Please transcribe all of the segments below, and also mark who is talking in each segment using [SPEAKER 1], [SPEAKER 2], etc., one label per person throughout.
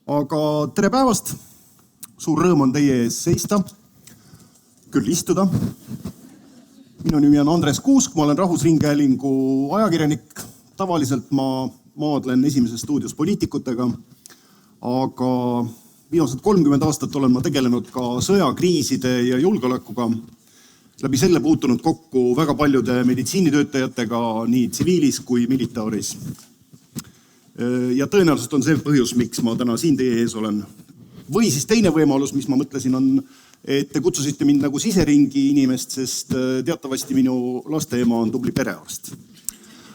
[SPEAKER 1] Aga tere päevast! Suur rõõm on teie ees seista, küll istuda. Minu nimi on Andres Kuusk, ma olen Rahvusringhäälingu ajakirjanik. Tavaliselt ma maadlen Esimeses stuudios poliitikutega, aga viimased 30 aastat olen ma tegelenud ka sõjakriiside ja julgeolekuga. Läbi selle puutunud kokku väga paljude meditsiinitöötajatega nii tsiviilis kui militaaris. Ja tõenäoliselt on see põhjus, miks ma täna siin teie ees olen. Või siis teine võimalus, mis ma mõtlesin, on, et te kutsusite mind nagu siseringi inimest, sest teatavasti minu laste ema on tubli perearst.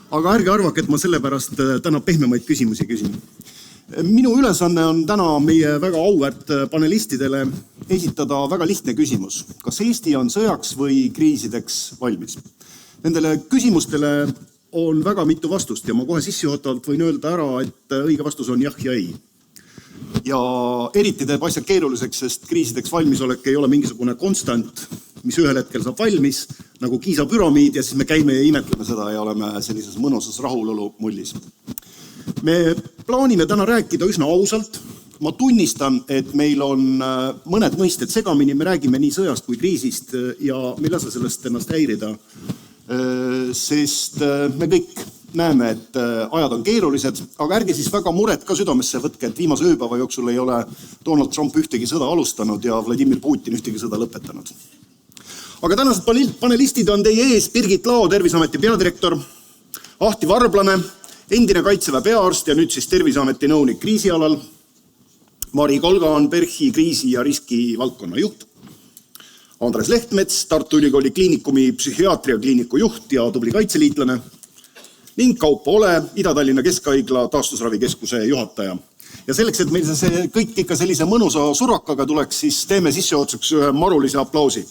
[SPEAKER 1] Aga ärge arvake, et ma sellepärast täna pehmemaid küsimusi küsin. Minu ülesanne on täna meie väga auväärt panelistidele esitada väga lihtne küsimus. Kas Eesti on sõjaks või kriisideks valmis? Nendele küsimustele on väga mitu vastust ja ma kohe sissejuhatavalt võin öelda ära, et õige vastus on jah ja ei. Ja eriti teeb asja keeruliseks, sest kriisideks valmisolek ei ole mingisugune konstant, mis ühel hetkel saab valmis, nagu Kiisa püramiid ja siis me käime ja imetleme seda ja oleme sellises mõnusas rahulolu mullis. Me plaanime täna rääkida üsna ausalt. Ma tunnistan, et meil on mõned mõisted segamini, me räägime nii sõjast kui kriisist ja me ei lase sellest ennast häirida, sest me kõik näeme, et ajad on keerulised, aga ärge siis väga muret ka südamesse võtke, et viimase ööpäeva jooksul ei ole Donald Trump ühtegi sõda alustanud ja Vladimir Putin ühtegi sõda lõpetanud. Aga tänased panelistid on teie ees Birgit Lao, Terviseameti peadirektor, Ahti Varblane, endine Kaitseväe peaarst ja nüüd siis Terviseameti nõunik kriisialal, Mari Kolga on PERH-i kriisi ja riski valdkonna juht, Andres Lehtmets, Tartu Ülikooli kliinikumi psühhiaatria kliiniku juht ja tubli kaitseliitlane ning Kaupo Ole, Ida-Tallinna Keskhaigla taastusravikeskuse juhataja. Ja selleks, et meil see kõik ikka sellise mõnusa surakaga tuleks, siis teeme sissejuhatuseks ühe marulise aplausi.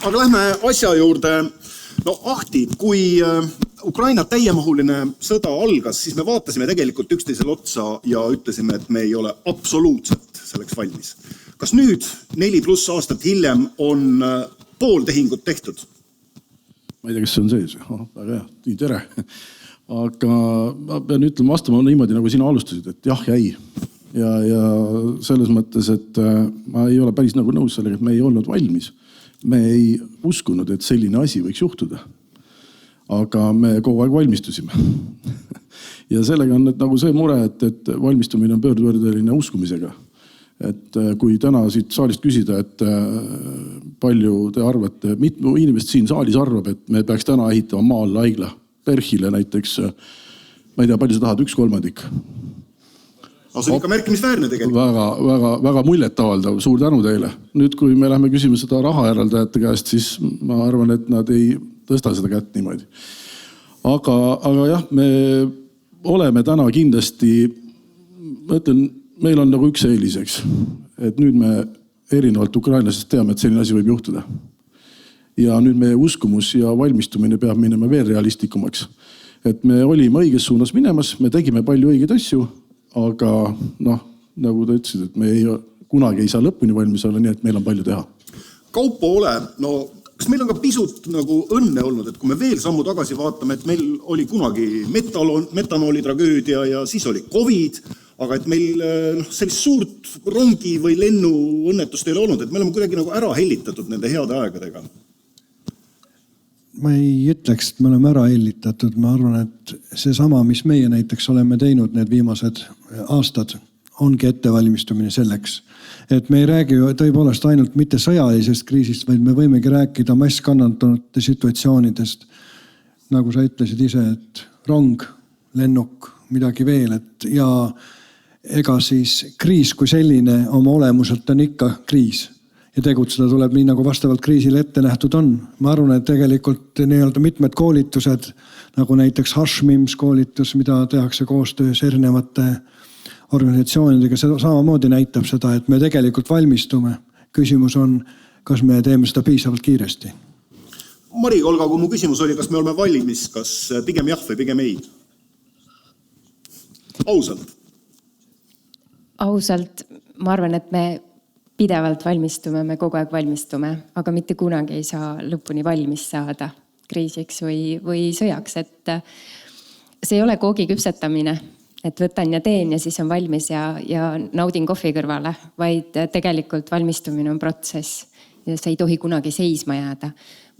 [SPEAKER 1] Aga lähme asja juurde. No Ahti, kui Ukraina täiemahuline sõda algas, siis me vaatasime tegelikult üksteisele otsa ja ütlesime, et me ei ole absoluutselt selleks valmis. Kas nüüd 4+ aastat hiljem on pool tehingut tehtud?
[SPEAKER 2] Ma ei tea, kas see on sees. Väga hea, nii tere. Aga ma pean ütlema vastama niimoodi, nagu sina alustasid, et jah ja ei. Ja selles mõttes, et ma ei ole päris nagu nõus sellega, et me ei olnud valmis. Me ei uskunud, et selline asi võiks juhtuda. Aga me kogu aeg valmistusime. Ja sellega on nagu see mure, et valmistumine on pöördvõrdeline uskumisega. Et kui täna siit saalist küsida, et palju te arvate, mitme inimest siin saalis arvab, et me peaks täna ehitama maal haigla PERH-ile näiteks, ma ei tea, palju sa tahad, 1/3?
[SPEAKER 1] See on ikka märkimisväärne tegelikult.
[SPEAKER 2] Väga muljet avaldav, suur tänu teile. Nüüd, kui me lähme küsima seda raha eraldajate käest, siis ma arvan, et nad ei tõsta seda kätt niimoodi. Aga jah, me oleme täna kindlasti, ma ütlen, meil on nagu üks eeliseks, et nüüd me erinevalt ukrainlasest teame, et selline asi võib juhtuda. Ja nüüd meie uskumus ja valmistumine peab minema veel realistlikumaks. Et me olime õiges suunas minemas, me tegime palju õigeid asju, aga nagu ta ütlesid, et me kunagi ei saa lõpuni valmis olla, nii et meil on palju teha.
[SPEAKER 1] Kaupo Ole, kas meil on ka pisut nagu õnne olnud, et kui me veel sammu tagasi vaatame, et meil oli kunagi metanooli tragöödia ja siis oli COVID, aga et meil sellist suurt rongi või lennu õnnetust ei ole olnud, et me oleme kuidagi nagu ära hellitatud nende heade aegadega.
[SPEAKER 3] Ma ei ütleks, et me oleme ära hellitatud. Ma arvan, et see sama, mis meie näiteks oleme teinud need viimased aastad, ongi ettevalmistumine selleks. Et me ei räägi tõepoolest ainult mitte sõjalisest kriisist, vaid me võimegi rääkida masskannantunute situatsioonidest. Nagu sa ütlesid ise, et rong, lennuk, midagi veel. Ja ega siis kriis kui selline oma olemuselt on ikka kriis. Ja tegutseda tuleb nii, nagu vastavalt kriisile ette nähtud on. Ma arvan, et tegelikult mitmed koolitused, nagu näiteks HashMIMS koolitus, mida tehakse koostöös erinevate organisatsioonidega, see samamoodi näitab seda, et me tegelikult valmistume. Küsimus on, kas me teeme seda piisavalt kiiresti.
[SPEAKER 1] Mari Kolga, kui mu küsimus oli, kas me oleme valmis, kas pigem jah või pigem ei? Ausalt.
[SPEAKER 4] Ausalt, ma arvan, et me pidevalt valmistume, me kogu aeg valmistume, aga mitte kunagi ei saa lõpuni valmis saada kriisiks või sõjaks. see ei ole koogi küpsetamine, et võtan ja teen ja siis on valmis ja naudin kohvi kõrvale, vaid tegelikult valmistumine on protsess ja see ei tohi kunagi seisma jääda.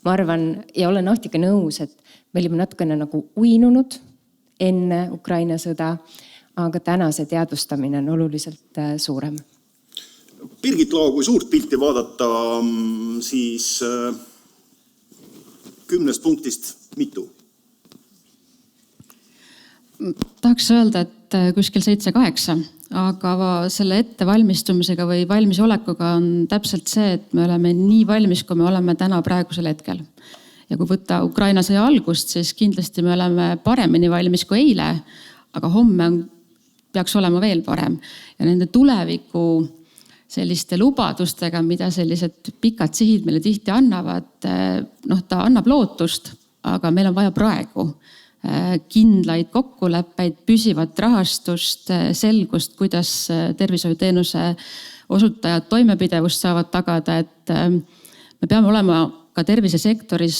[SPEAKER 4] Ma arvan ja olen Ahtiga nõus, et me olime natukene nagu uinunud enne Ukraina sõda, aga täna see teadvustamine on oluliselt suurem.
[SPEAKER 1] Birgit Lao, kui suurt pilti vaadata, siis 10 punktist mitu?
[SPEAKER 5] Tahaks öelda, et kuskil 7-8, aga selle ettevalmistumisega või valmisolekuga on täpselt see, et me oleme nii valmis, kui me oleme täna praegusel hetkel. Ja kui võtta Ukraina sõja algust, siis kindlasti me oleme paremini valmis kui eile, aga homme peaks olema veel parem. Ja nende tuleviku selliste lubadustega, mida sellised pikad sihid meile tihti annavad, ta annab lootust, aga meil on vaja praegu kindlaid kokkuleppeid, püsivat rahastust, selgust, kuidas tervishoiuteenuse osutajad toimepidevust saavad tagada, et me peame olema ka tervisesektoris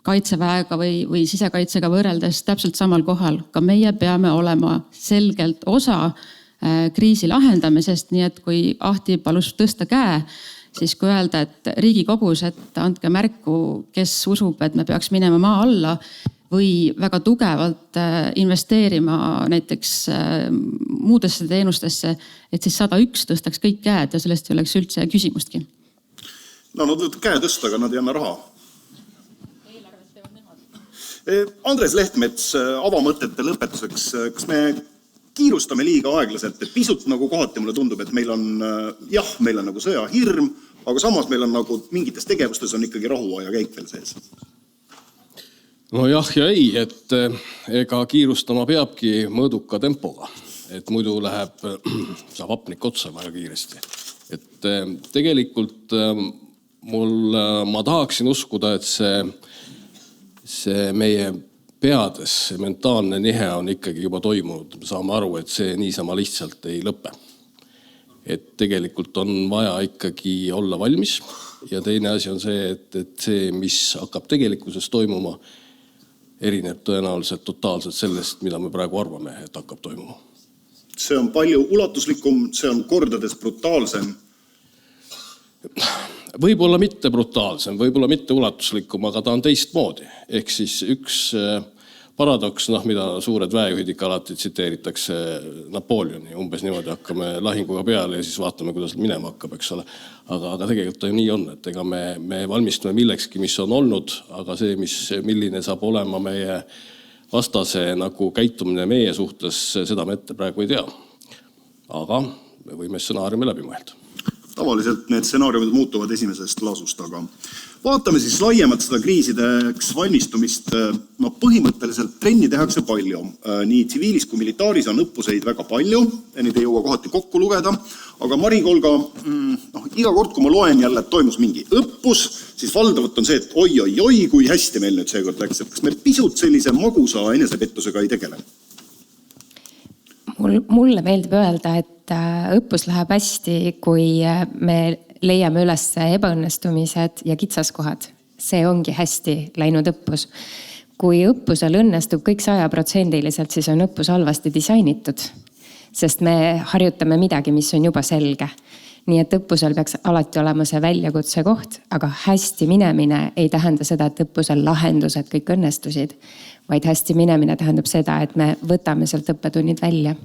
[SPEAKER 5] kaitseväega või sisekaitsega võrreldes täpselt samal kohal. Ka meie peame olema selgelt osa kriisi lahendamisest, nii et kui Ahti palus tõsta käe, siis kui öelda, et Riigikogus, et andke märku, kes usub, et me peaks minema maa alla või väga tugevalt investeerima näiteks muudesse teenustesse, et siis 101 tõstaks kõik käed ja sellest ei oleks üldse küsimustki.
[SPEAKER 1] No, nad võivad käe tõsta, aga nad ei anna raha. Andres Lehtmets, avamõtete lõpetuseks, kas me kiirustame liiga aeglaselt, et pisut nagu kohati mulle tundub, et meil on nagu sõjahirm, aga samas meil on nagu mingites tegevustes on ikkagi rahuaja käik veel sees.
[SPEAKER 6] No jah ja ei, et ega kiirustama peabki mõõduka tempoga, et muidu saab hapnik otsa väga kiiresti. Et tegelikult ma tahaksin uskuda, et see meie peades, see mentaalne nihe on ikkagi juba toimunud. Me saame aru, et see niisama lihtsalt ei lõpe. Et tegelikult on vaja ikkagi olla valmis ja teine asi on see, et see, mis hakkab tegelikkuses toimuma, erineb tõenäoliselt totaalselt sellest, mida me praegu arvame, et hakkab toimuma.
[SPEAKER 1] See on palju ulatuslikum, see on kordades brutaalsem.
[SPEAKER 6] Võib-olla mitte brutaalsem, võib-olla mitte ulatuslikum, aga ta on teistmoodi. Ehk siis üks paradoks, mida suured väejuhid ikka alati tsiteeritakse Napoleoni. Umbes niimoodi hakkame lahinguga peale ja siis vaatame, kuidas minema hakkab, eks ole. Aga tegelikult nii on, et ega me valmistume millekski, mis on olnud, aga see, milline saab olema meie vastase nagu käitumine meie suhtes, seda me ette praegu ei tea. Aga me võime stsenaariumi läbi mõelda.
[SPEAKER 1] Tavaliselt need stsenaariumid muutuvad esimesest laasust, aga vaatame siis laiemalt seda kriisideks valmistumist. Põhimõtteliselt trenni tehakse palju. Nii tsiviilis kui militaaris on õppuseid väga palju, neid ei jõua kohati kokku lugeda. Aga Mari-Kolga, iga kord, kui ma loen jälle, et toimus mingi õppus, siis valdavalt on see, et oi, kui hästi meil nüüd seekord läks. Kas me pisut sellise magusa enesepettusega ei tegele?
[SPEAKER 4] Mulle meeldib öelda, et õppus läheb hästi, kui me leiame üles ebaõnnestumised ja kitsaskohad. See ongi hästi läinud õppus. Kui õppusel õnnestub kõik 100%, siis on õppus halvasti disainitud, sest me harjutame midagi, mis on juba selge. Nii et õppusel peaks alati olema see väljakutse koht, aga hästi minemine ei tähenda seda, et õppusel lahendused kõik õnnestusid, vaid hästi minemine tähendab seda, et me võtame sealt õppetunnid välja.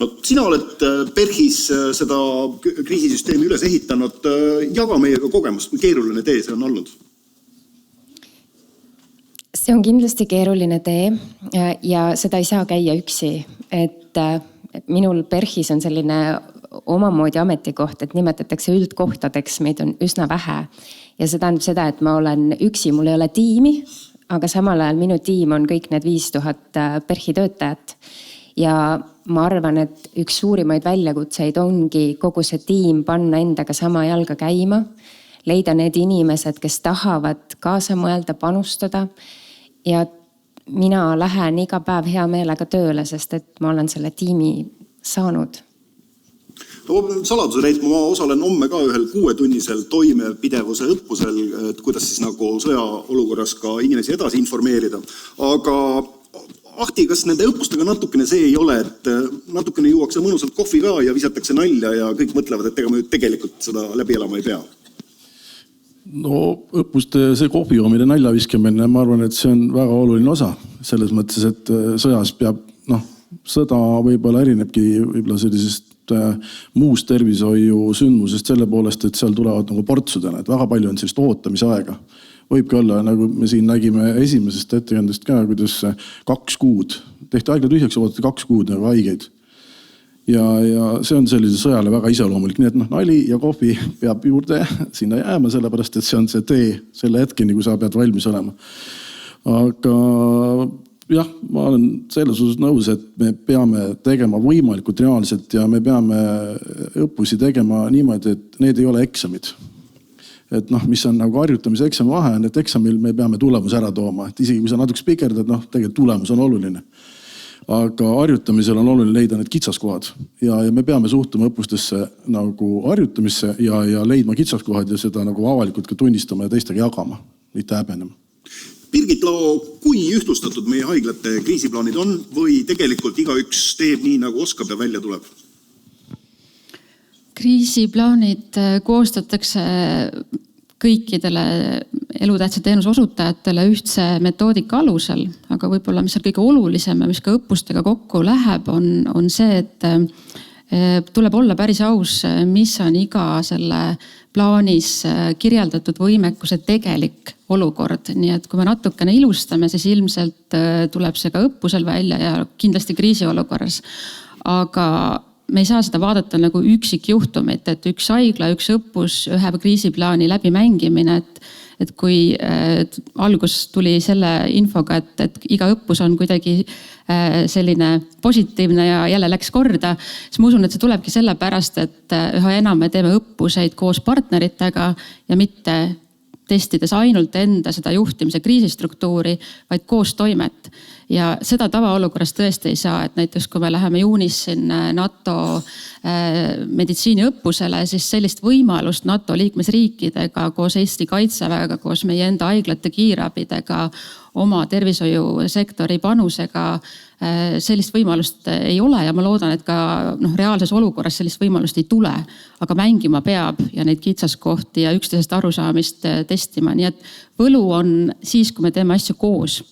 [SPEAKER 1] No, sina oled PERHis seda kriisisüsteemi üles ehitanud. Jaga meiega kogemust, kui keeruline tee see on olnud?
[SPEAKER 4] See on kindlasti keeruline tee ja seda ei saa käia üksi. Et minul PERHis on selline omamoodi ametikoht, et nimetatakse üldkohtadeks, meid on üsna vähe. Ja see tähendab seda, et ma olen üksi, mul ei ole tiimi, aga samal ajal minu tiim on kõik need 5000 PERHi töötajat. Ja ma arvan, et üks suurimaid väljakutseid ongi kogu see tiim panna endaga sama jalga käima, leida need inimesed, kes tahavad kaasa mõelda, panustada ja mina lähen iga päev hea meelega tööle, sest et ma olen selle tiimi saanud.
[SPEAKER 1] No, saladuse reit, ma osalen homme ka ühel 6-tunnisel toimepidevuse õppusel, et kuidas siis nagu sõja olukorras ka inimesi edasi informeerida. Aga Ahti, kas nende õppustega natukene see ei ole, et natukene juuakse mõnusalt kohvi ka ja visatakse nalja ja kõik mõtlevad, et ega me tegelikult seda läbi elama ei pea?
[SPEAKER 2] No õppuste see kohvi joomine, nalja viskamine, ma arvan, et see on väga oluline osa. Selles mõttes, et sõjas peab, sõda võib-olla erinebki võib-olla sellisest muust tervishoiu sündmusest selle poolest, et seal tulevad nagu portsudena, et väga palju on sellist ootamise aega. Võibki olla, nagu me siin nägime esimesest ettekandest ka, kuidas 2 kuud, tehti haigla tühjaks ja ootati 2 kuud nagu haigeid. Ja see on sellise sõjale väga iseloomulik, nii et nali ja kohvi peab juurde sinna jääma, sellepärast et see on see tee selle hetkeni, kui sa pead valmis olema. Aga jah, ma olen selles osas nõus, et me peame tegema võimalikult reaalselt ja me peame õppusi tegema niimoodi, et need ei ole eksamid. Et mis on nagu harjutamise eksami vahe on, et eksamil me peame tulemus ära tooma. Et isegi kui sa natuke spikerdad, tegelikult tulemus on oluline. Aga harjutamisel on oluline leida need kitsaskohad. Ja me peame suhtuma õppustesse nagu harjutamisse ja leidma kitsaskohad ja seda nagu avalikult ka tunnistama ja teistega jagama, mitte häbenema.
[SPEAKER 1] Birgit Lao, kui ühtlustatud meie haiglate kriisiplaanid on või tegelikult igaüks teeb nii, nagu oskab ja välja tuleb?
[SPEAKER 5] Kriisiplaanid koostatakse kõikidele elutähtsa teenuse osutajatele ühtse metoodika alusel, aga võib-olla mis on kõige olulisem ja mis ka õppustega kokku läheb, on see, et tuleb olla päris aus, mis on iga selle plaanis kirjeldatud võimekuse tegelik olukord. Nii et kui me natukene ilustame, siis ilmselt tuleb see ka õppusel välja ja kindlasti kriisiolukorras. Aga me ei saa seda vaadata nagu üksikjuhtumit, et üks haigla, üks õppus, ühe kriisiplaani läbi mängimine, et kui algus tuli selle infoga, et iga õppus on kuidagi selline positiivne ja jälle läks korda, siis ma usun, et see tulebki sellepärast, et üha enam me teeme õppuseid koos partneritega ja mitte testides ainult enda seda juhtimise kriisistruktuuri, vaid koos toimet. Ja seda tavaolukorras tõesti ei saa, et näiteks kui me läheme juunis siin NATO meditsiiniõppusele, siis sellist võimalust NATO liikmesriikidega, koos Eesti kaitseväega, koos meie enda haiglate kiirabidega, oma tervishoiusektori panusega, sellist võimalust ei ole ja ma loodan, et ka reaalses olukorras sellist võimalust ei tule, aga mängima peab ja neid kitsaskohti ja üksteisest arusaamist testima. Nii et võlu on siis, kui me teeme asju koos.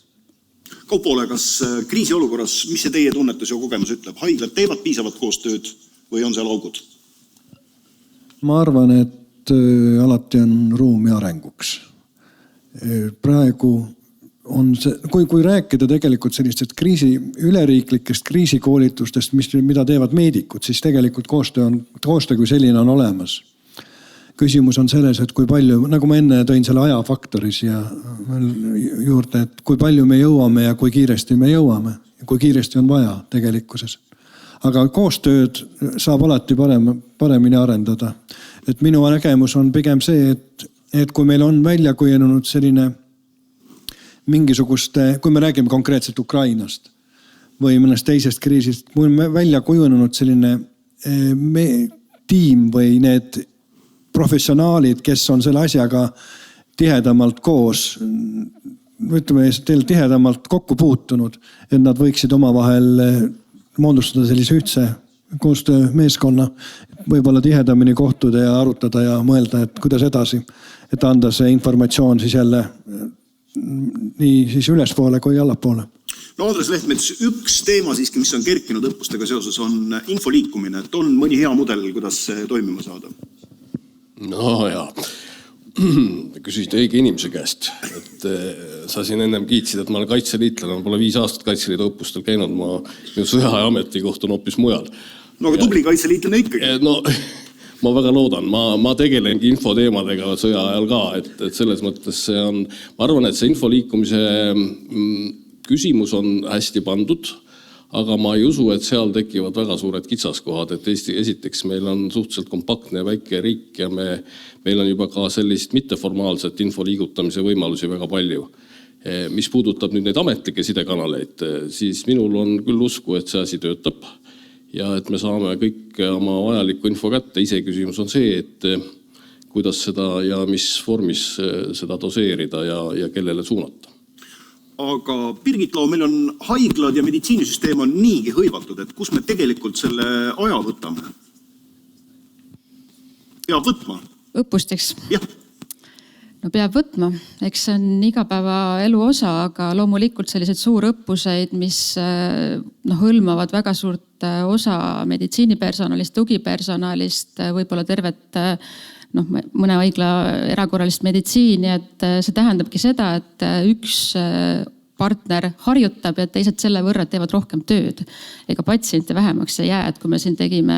[SPEAKER 1] Kaupoole, kas kriisiolukorras, mis see teie tunnetus ja kogemus ütleb? Haiglad teevad piisavat koostööd või on seal augud?
[SPEAKER 3] Ma arvan, et alati on ruumi arenguks. Praegu on see, kui rääkida tegelikult sellistest üleriiklikest kriisikoolitustest, mida teevad meedikud, siis tegelikult koostöö kui selline on olemas. Küsimus on selles, et kui palju, nagu ma enne tõin selle ajafaktoris ja juurde, et kui palju me jõuame ja kui kiiresti me jõuame ja kui kiiresti on vaja tegelikkuses. Aga koostööd saab alati paremini arendada. Et minu nägemus on pigem see, et kui meil on välja kujunenud selline mingisuguste, kui me räägime konkreetselt Ukrainast või mõnest teisest kriisist, kui on välja kujunenud selline tiim või need professionaalid, kes on selle asjaga tihedamalt koos, ütleme tihedamalt kokku puutunud, et nad võiksid omavahel moodustada sellise ühtse koostöömeeskonna, võib-olla tihedamini kohtuda ja arutada ja mõelda, et kuidas edasi, et anda see informatsioon siis jälle nii siis ülespoole kui allapoole.
[SPEAKER 1] No Andres Lehtmets, üks teema siiski, mis on kerkinud õppustega seoses, on info liikumine. Et on mõni hea mudel, kuidas see toimima saada?
[SPEAKER 6] No jaa, küsisid õige inimese käest. Et sa siin ennem kiitsid, et ma olen kaitseliitlane, ma pole 5 aastat Kaitseliidu õppustel käinud, minu sõjaaja ametikoht on hoopis mujal.
[SPEAKER 1] No aga tubli kaitseliitlane ikkagi.
[SPEAKER 6] No ma väga loodan, ma tegelengi infoteemadega sõja ajal ka, et selles mõttes see on, ma arvan, et see info liikumise küsimus on hästi pandud, aga ma ei usu, et seal tekivad väga suured kitsaskohad, et esiteks meil on suhteliselt kompaktne ja väike riik ja meil on juba ka sellist mitteformaalset info liigutamise võimalusi väga palju. Mis puudutab nüüd neid ametlikke sidekanaleid, siis minul on küll usku, et see asi töötab. Ja et me saame kõik oma vajalikku info kätte. Ise küsimus on see, et kuidas seda ja mis vormis seda doseerida ja kellele suunata.
[SPEAKER 1] aga Birgitlo, meil on haiglad ja meditsiinisüsteem on niigi hõivatud, et kus me tegelikult selle aja võtame? Peab võtma.
[SPEAKER 5] Õppusteks?
[SPEAKER 1] Jah.
[SPEAKER 5] No peab võtma, eks see on igapäevaelu osa, aga loomulikult sellised suurõppuseid, mis hõlmavad väga suurt osa meditsiinipersonalist, tugipersonalist, võib-olla tervet mõne haigla erakorralist meditsiini, et see tähendabki seda, et üks partner harjutab ja teised selle võrra teevad rohkem tööd. Ega patsiente vähemaks ei jää, et kui me siin tegime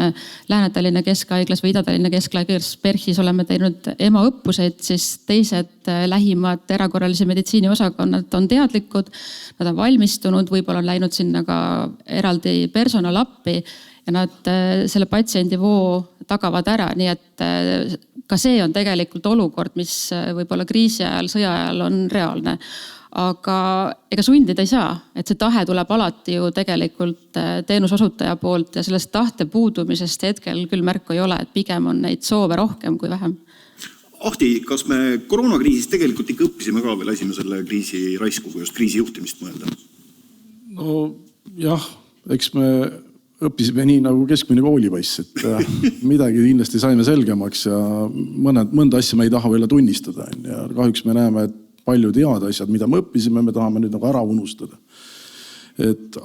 [SPEAKER 5] Lääne-Tallinna Keskhaiglas või Ida-Tallinna Keskhaiglas PERHis oleme teinud EMA-õppuseid, siis teised lähimad erakorralise meditsiini osakonnad on teadlikud, nad on valmistunud, võib-olla on läinud sinna ka eraldi personal appi ja nad selle patsiendi voo tagavad ära, nii et ka see on tegelikult olukord, mis võib-olla kriisi ajal, sõja ajal on reaalne. Aga ega sundida ei saa, et see tahe tuleb alati ju tegelikult teenusosutaja poolt ja sellest tahte puudumisest hetkel küll märku ei ole, et pigem on neid soove rohkem kui vähem.
[SPEAKER 1] Ahti, kas me koroonakriisis tegelikult ikka õppisime ka veel esimesele kriisi raisku, kui just kriisi juhtimist mõelda?
[SPEAKER 2] No jah, eks me õppisime nii nagu keskmine koolipoiss, et midagi kindlasti saime selgemaks ja mõnda asja me ei taha veel tunnistada. Ja kahjuks me näeme, et paljud head asjad, mida me õppisime, me tahame nüüd nagu ära unustada.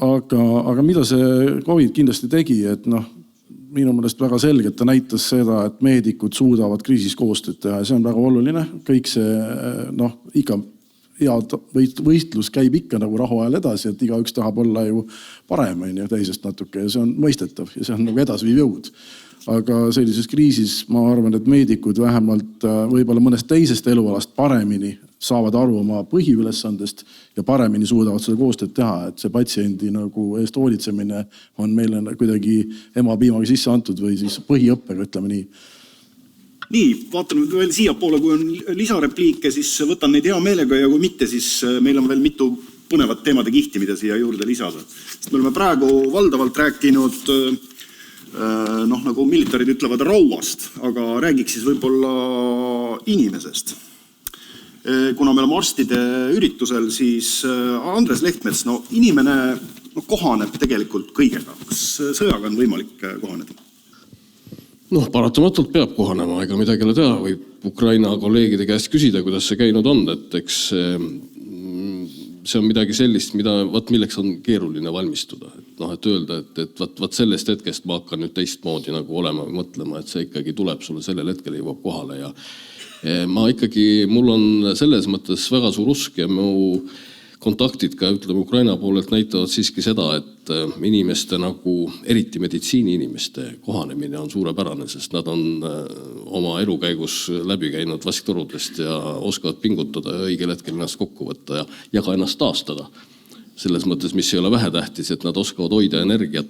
[SPEAKER 2] Aga mida see COVID kindlasti tegi, et minu meelest väga selgelt ta näitas seda, et meedikud suudavad kriisis koostööd teha ja see on väga oluline. Kõik see ikka head võistlus käib ikka nagu rahu ajal edasi, et igaüks tahab olla ju parem teisest natuke ja see on mõistetav ja see on nagu edasviiv jõud. Aga sellises kriisis ma arvan, et meedikud vähemalt võib-olla mõnest teisest elualast paremini saavad aru oma põhiülesandest ja paremini suudavad seda koostööd teha, et see patsiendi nagu eest hoolitsemine on meile kuidagi emapiimaga sisse antud või siis põhiõppega, ütleme nii.
[SPEAKER 1] Nii, vaatan veel siia poole, kui on lisarepliike, siis võtan neid hea meelega ja kui mitte, siis meil on veel mitu põnevat teemade kihti, mida siia juurde lisada. Sest me oleme praegu valdavalt rääkinud nagu militarid ütlevad rauast, aga räägiks siis võib-olla inimesest. Kuna me oleme arstide üritusel, siis Andres Lehtmets, inimene kohaneb tegelikult kõigega. Kas sõjaga on võimalik kohaneda?
[SPEAKER 6] Paratamatult peab kohanema, ega midagi ei ole teha. Võib Ukraina kolleegide käest küsida, kuidas see käinud on, et eks see on midagi sellist, milleks on keeruline valmistuda. Et öelda, et sellest hetkest ma hakkan nüüd teistmoodi nagu olema või mõtlema, et see ikkagi tuleb sulle sellel hetkel jõuab kohale ja mul on selles mõttes väga suur usk ja mu kontaktid ka Ukraina poolelt näitavad siiski seda, et inimeste nagu, eriti meditsiiniinimeste kohanemine on suurepärane, sest nad on oma elukäigus läbi käinud vasktorudest ja oskavad pingutada ja õigel hetkel ennast kokku võtta ja ka ennast taastada. Selles mõttes, mis ei ole vähetähtis, et nad oskavad hoida energiat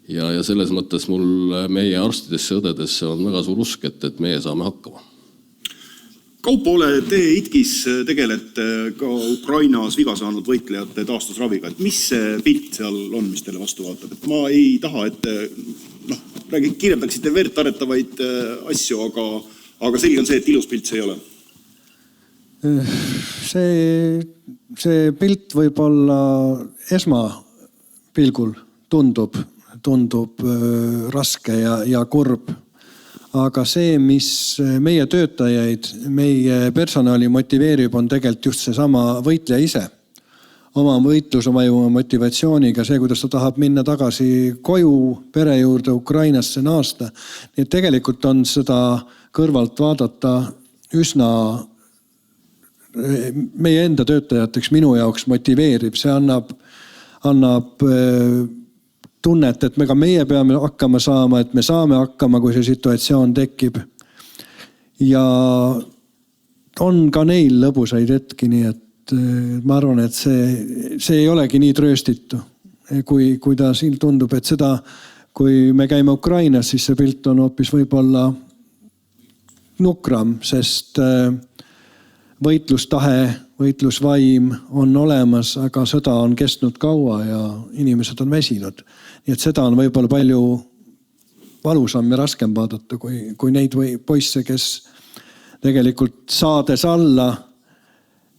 [SPEAKER 6] ja selles mõttes mul meie arstidesse, õdedesse on väga suur usk, et meie saame hakkama.
[SPEAKER 1] Kaupo, te ITKis tegelete ka Ukrainas viga saanud võitlejate taastusraviga. Et mis see pilt seal on, mis teile vastu vaatab? Et ma ei taha, et kirjeldaksite verd aretavaid asju, aga selge on see, et ilus pilt see ei ole.
[SPEAKER 3] See pilt võib-olla esmapilgul tundub raske ja kurb. Aga see, mis meie töötajaid, meie personali motiveerib, on tegelikult just see sama võitleja ise. Oma võitlusvajuma motivatsiooniga, see, kuidas ta tahab minna tagasi koju, pere juurde, Ukrainasse naasta. Nii et tegelikult on seda kõrvalt vaadata üsna meie enda töötajateks minu jaoks motiveerib. See annab tunnet, et meie peame hakkama saama, et me saame hakkama, kui see situatsioon tekib. Ja on ka neil lõbusaid hetki, nii et ma arvan, et see ei olegi nii trööstitu, kui ta siin tundub, et seda, kui me käime Ukrainas, siis see pilt on hoopis võib-olla nukram, sest võitlustahe, võitlusvaim on olemas, aga sõda on kestnud kaua ja inimesed on väsinud. Nii et seda on võib-olla palju valusam ja raskem vaadata, kui neid poisse, kes tegelikult saades alla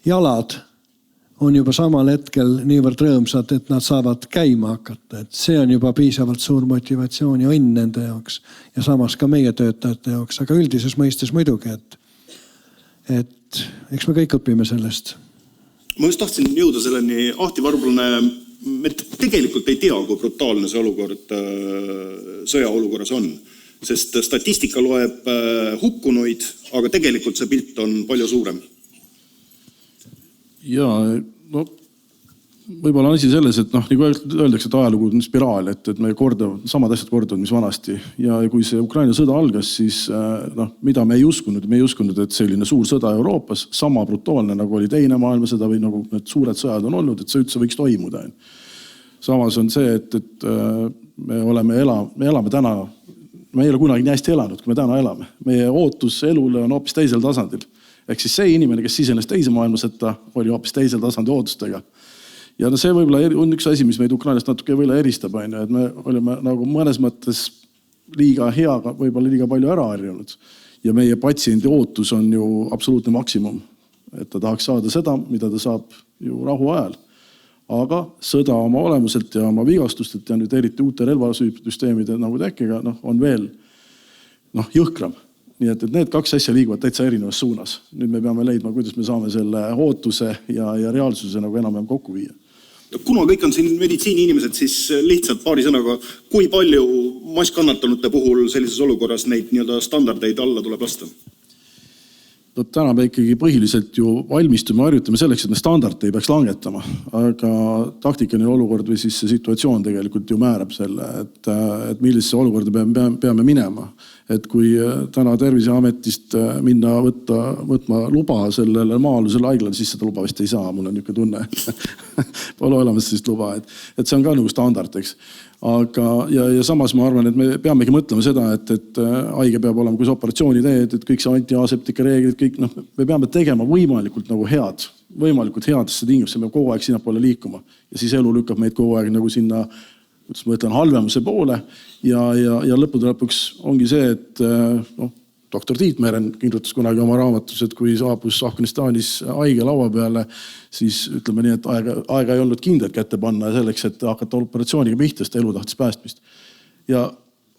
[SPEAKER 3] jalad on juba samal hetkel niivõrd rõõmsad, et nad saavad käima hakata. Et see on juba piisavalt suur motivatsioon ja õnn nende jaoks ja samas ka meie töötajate jaoks. Aga üldises mõistes muidugi, et eks me kõik õpime sellest.
[SPEAKER 1] Ma just tahtsin jõuda selleni, Ahti Varblane, me tegelikult ei tea, kui brutaalne see olukord sõjaolukorras on. Sest statistika loeb hukkunuid, aga tegelikult see pilt on palju suurem.
[SPEAKER 2] Ja no võib-olla on asi selles, et nagu öeldakse, et ajalugu on spiraal, et me samad asjad korduvad, mis vanasti. Ja kui see Ukraina sõda algas, siis mida me ei uskunud, et selline suur sõda Euroopas, sama brutaalne nagu oli teine maailmasõda või nagu need suured sõjad on olnud, et see üldse võiks toimuda. Samas on see, et me elame täna, me ei ole kunagi nii hästi elanud, kui me täna elame. Meie ootus elule on hoopis teisel tasandil. Ehk siis see inimene, kes sisenes teise maailmasõtta, oli hoopis teisel tasandi ootustega. Ja see võib-olla on üks asi, mis meid Ukrainast natuke võile eristab, et me olime nagu mõnes mõttes liiga hea, võib-olla liiga palju ära harjunud. Ja meie patsiendi ootus on ju absoluutne maksimum. Et ta tahaks saada seda, mida ta saab ju rahu ajal. Aga sõda oma olemuselt ja oma vigastustelt ja nüüd eriti uute relvasüsteemide nagu tekkega on veel jõhkram. Nii et need kaks asja liiguvad täitsa erinevas suunas. Nüüd me peame leidma, kuidas me saame selle ootuse ja reaalsuse nagu enam kokku viia.
[SPEAKER 1] Kuna kõik on siin meditsiini-inimesed, siis lihtsalt paari sõnaga, kui palju masskannatanute puhul sellises olukorras neid standardeid alla tuleb lasta?
[SPEAKER 2] Täna me ikkagi põhiliselt ju valmistume, harjutame selleks, et me standarde ei peaks langetama. Aga taktikaline olukord või siis see situatsioon tegelikult ju määrab selle, et millisesse olukorda peame minema. Et kui täna Terviseametist minna võtma luba sellele maa-alusele haiglale, siis seda luba vist ei saa, mul on niisugune tunne. Pole olemas sellist luba, et see on ka nagu standard, eks. Aga ja samas ma arvan, et me peamegi mõtlema seda, et haige peab olema, kui see operatsiooni teed, et kõik see antiaseptika reeglid, kõik, me peame tegema võimalikult nagu headesse tingimusse, me peame kogu aeg sinna poole liikuma. Ja siis elu lükkab meid kogu aeg nagu sinna, kuidas ma ütlen, halvemuse poole. Ja lõppude lõpuks ongi see, et doktor Tiit Meren kirjutas kunagi oma raamatus, et kui saabus Afganistanis haige laua peale, siis ütleme nii, et aega ei olnud kindlat kätte panna selleks, et hakata operatsiooniga pihta, sest elu tahtis päästmist.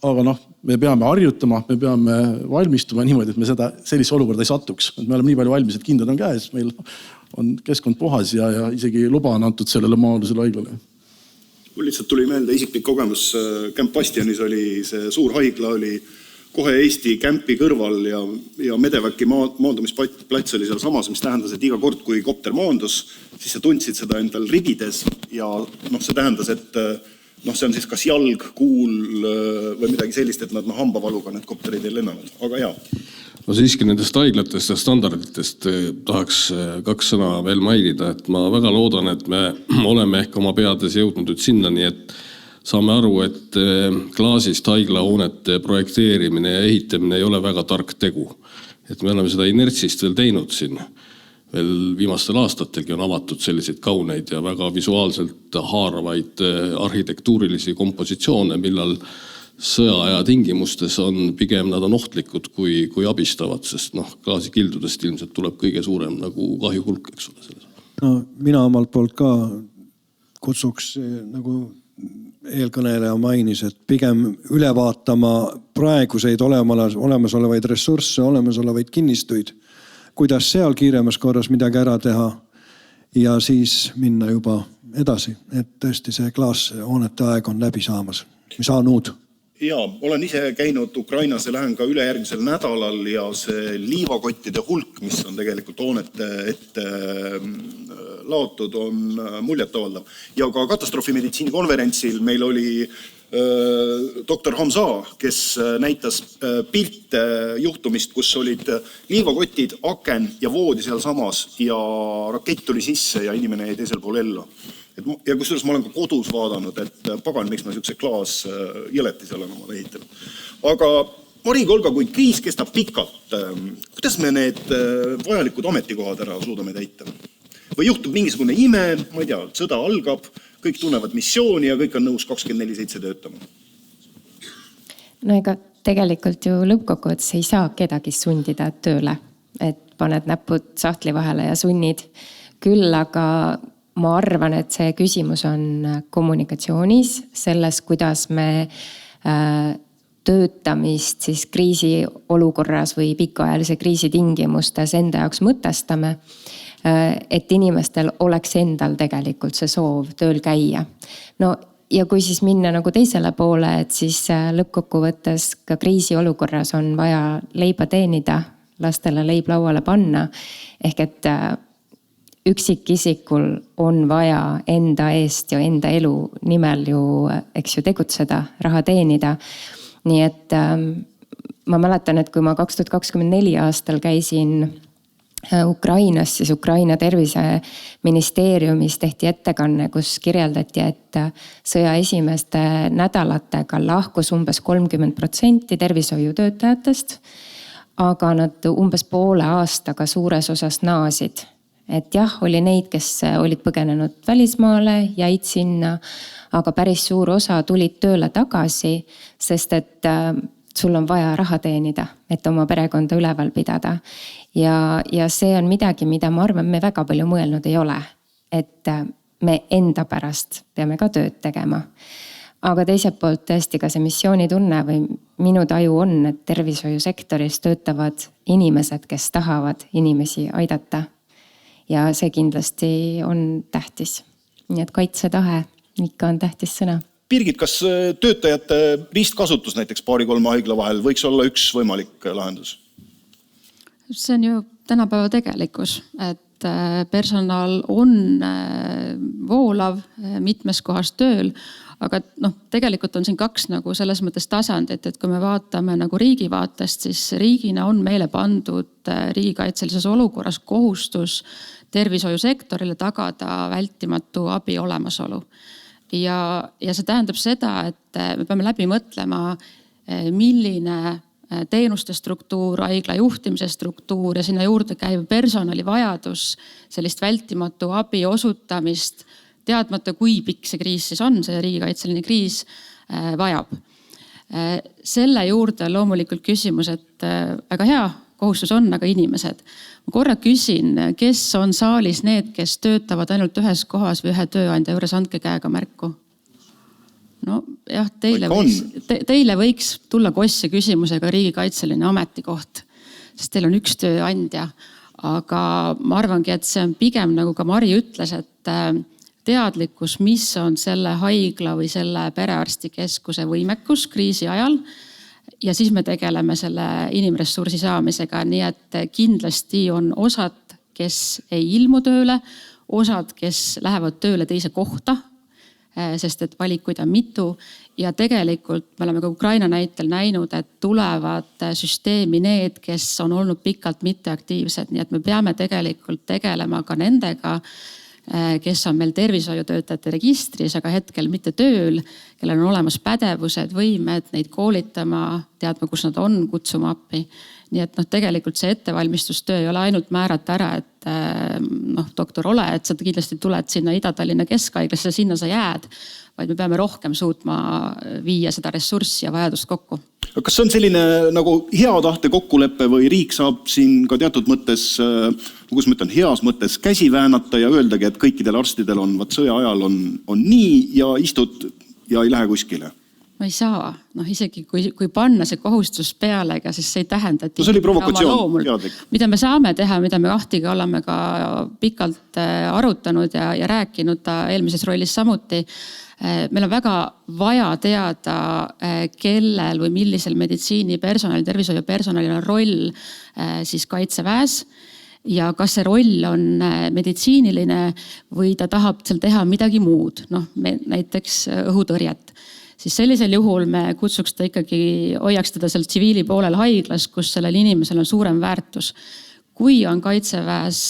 [SPEAKER 2] Aga me peame harjutama, me peame valmistuma niimoodi, et me sellise olukorda ei satuks. Me oleme nii palju valmis, et kindlad on käes, meil on keskkond puhas ja isegi luba on antud sellele maa-alusele haiglale.
[SPEAKER 1] Mul lihtsalt tuli meelde isiklik kogemus. Camp Bastionis oli see suur haigla, oli kohe Eesti kämpi kõrval ja Medeväki maandumisplats oli seal samas, mis tähendas, et iga kord, kui kopter maandus, siis sa tundsid seda endal ribides ja see tähendas, et see on siis kas jalg, kuul või midagi sellist, et nad hambavaluga need kopterid ei lennanud. Aga hea.
[SPEAKER 6] No siiski nendest haiglatest ja standarditest tahaks kaks sõna veel mainida, et ma väga loodan, et me oleme ehk oma peades jõudnud sinnani, et saame aru, et klaasist haiglahoonete projekteerimine ja ehitamine ei ole väga tark tegu. Et me oleme seda inertsist veel teinud siin. Veel viimastel aastatelgi on avatud selliseid kauneid ja väga visuaalselt haaravaid arhitektuurilisi kompositsioone, millal sõjaaja tingimustes on pigem nad on ohtlikud kui abistavad, sest klaasikildudest ilmselt tuleb kõige suurem nagu kahjuhulk, eks ole.
[SPEAKER 3] Mina omalt poolt ka kutsuks nagu eelkõneleja mainis, et pigem üle vaatama praeguseid olemasolevaid ressursse, olemasolevaid kinnistuid, kuidas seal kiiremas korras midagi ära teha ja siis minna juba edasi, et tõesti see klaashoonete aeg on läbi saamas. Saanud.
[SPEAKER 1] Jaa, olen ise käinud Ukrainas ja lähen ka ülejärgmisel nädalal ja see liivakottide hulk, mis on tegelikult hoonete ette laotud, on muljetavaldav. Ja ka katastroofimeditsiini konverentsil meil oli doktor Hamza, kes näitas pilte juhtumist, kus olid liivakotid, aken ja voodi seal samas ja rakett tuli sisse ja inimene jäi teisel pool ellu. Ja kusjuures ma olen ka kodus vaadanud, et pagan, miks ma niisuguse klaas jõleti seal on oma ehitanud. Aga Mari Kolga, kui kriis kestab pikalt, kuidas me need vajalikud ametikohad ära suudame täita? Või juhtub mingisugune ime, ma ei tea, sõda algab, kõik tunnevad missiooni ja kõik on nõus 24/7 töötama?
[SPEAKER 4] No ega tegelikult ju lõppkokkuvõttes ei saa kedagi sundida tööle, et paned näpud sahtli vahele ja sunnid. Küll aga ma arvan, et see küsimus on kommunikatsioonis, selles, kuidas me töötamist siis kriisiolukorras või pikaajalise kriisi tingimustes enda jaoks mõtestame. Et inimestel oleks endal tegelikult see soov tööl käia. No ja kui siis minna nagu teisele poole, et siis lõppkokkuvõttes ka kriisiolukorras on vaja leiba teenida, lastele leib lauale panna. Ehk et üksikisikul on vaja enda eest ja enda elu nimel ju, eks ju, tegutseda, raha teenida. Nii et ma mäletan, et kui ma 2024 aastal käisin Ukrainas, siis Ukraina terviseministeeriumis tehti ettekanne, kus kirjeldati, et sõja esimeste nädalatega lahkus umbes 30% tervishoiutöötajatest, aga nad umbes poole aastaga suures osas naasid. Et jah, oli neid, kes olid põgenenud välismaale, jäid sinna, aga päris suur osa tulid tööle tagasi, sest et sul on vaja raha teenida, et oma perekonda üleval pidada. Ja see on midagi, mida ma arvan, me väga palju mõelnud ei ole. Et me enda pärast peame ka tööd tegema. Aga teiselt poolt tõesti ka see missioonitunne või minu taju on, et tervishoiusektoris töötavad inimesed, kes tahavad inimesi aidata. Ja see kindlasti on tähtis. Nii et kaitsetahe ikka on tähtis sõna.
[SPEAKER 7] Birgit, kas töötajate ristkasutus näiteks 2-3 haigla vahel võiks olla üks võimalik lahendus?
[SPEAKER 5] See on ju tänapäeva tegelikkus, et personal on voolav mitmes kohas tööl, aga tegelikult on siin kaks nagu selles mõttes tasandit, et kui me vaatame nagu riigi vaatest, siis riigina on meile pandud riigikaitselises olukorras kohustus tervishoiusektorile tagada vältimatu abi olemasolu. Ja see tähendab seda, et me peame läbi mõtlema, milline teenuste struktuur, haigla juhtimise struktuur ja sinna juurde käiv personali vajadus sellist vältimatu abi osutamist, teadmata kui pikk see kriis siis on, see riigikaitseline kriis vajab. Selle juurde loomulikult küsimus, et väga hea kohustus on, aga inimesed. Ma korra küsin, kes on saalis need, kes töötavad ainult ühes kohas või ühe tööandja juures, andke käega märku. No jah, teile võiks tulla kossi küsimusega riigikaitseline ametikoht, sest teil on üks tööandja. Aga ma arvangi, et see on pigem, nagu ka Mari ütles, et teadlikkus, mis on selle haigla või selle perearstikeskuse võimekus kriisi ajal. Ja siis me tegeleme selle inimressursi saamisega, nii et kindlasti on osad, kes ei ilmu tööle, osad, kes lähevad tööle teise kohta, sest et valikuid on mitu ja tegelikult me oleme ka Ukraina näitel näinud, et tulevad süsteemi need, kes on olnud pikalt mitteaktiivsed, nii et me peame tegelikult tegelema ka nendega, kes on meil tervishoiutöötajate registris, aga hetkel mitte tööl, kellel on olemas pädevused, võimed, neid koolitama, teadma, kus nad on, kutsuma appi. Nii et tegelikult see ettevalmistustöö ei ole ainult määrata ära, et doktor ole, et sa kindlasti tuled sinna Ida-Tallinna Keskhaiglasse, sinna sa jääd, vaid me peame rohkem suutma viia seda ressurssi ja vajadust kokku.
[SPEAKER 7] Kas see on selline nagu hea tahte kokkuleppe või riik saab siin ka teatud mõttes, kuidas ma ütlen, heas mõttes käsi väänata ja öeldagi, et kõikidel arstidel on sõja ajal on nii ja istud ja ei lähe kuskile?
[SPEAKER 5] Ma ei saa. Isegi kui panna see kohustus peale, siis see ei tähenda, et...
[SPEAKER 7] See oli provokatsioon, teadlik.
[SPEAKER 5] Mida me saame teha, mida me Ahtiga oleme ka pikalt arutanud ja rääkinud ta eelmises rollis samuti. Meil on väga vaja teada, kellel või millisel meditsiinipersonalil, tervishoiupersonalil on roll siis kaitseväes ja kas see roll on meditsiiniline või ta tahab seal teha midagi muud, näiteks õhutõrjet. Siis sellisel juhul me kutsuks ta ikkagi, hoiaks teda seal tsiviili poolel haiglas, kus sellel inimesel on suurem väärtus. Kui on kaitseväes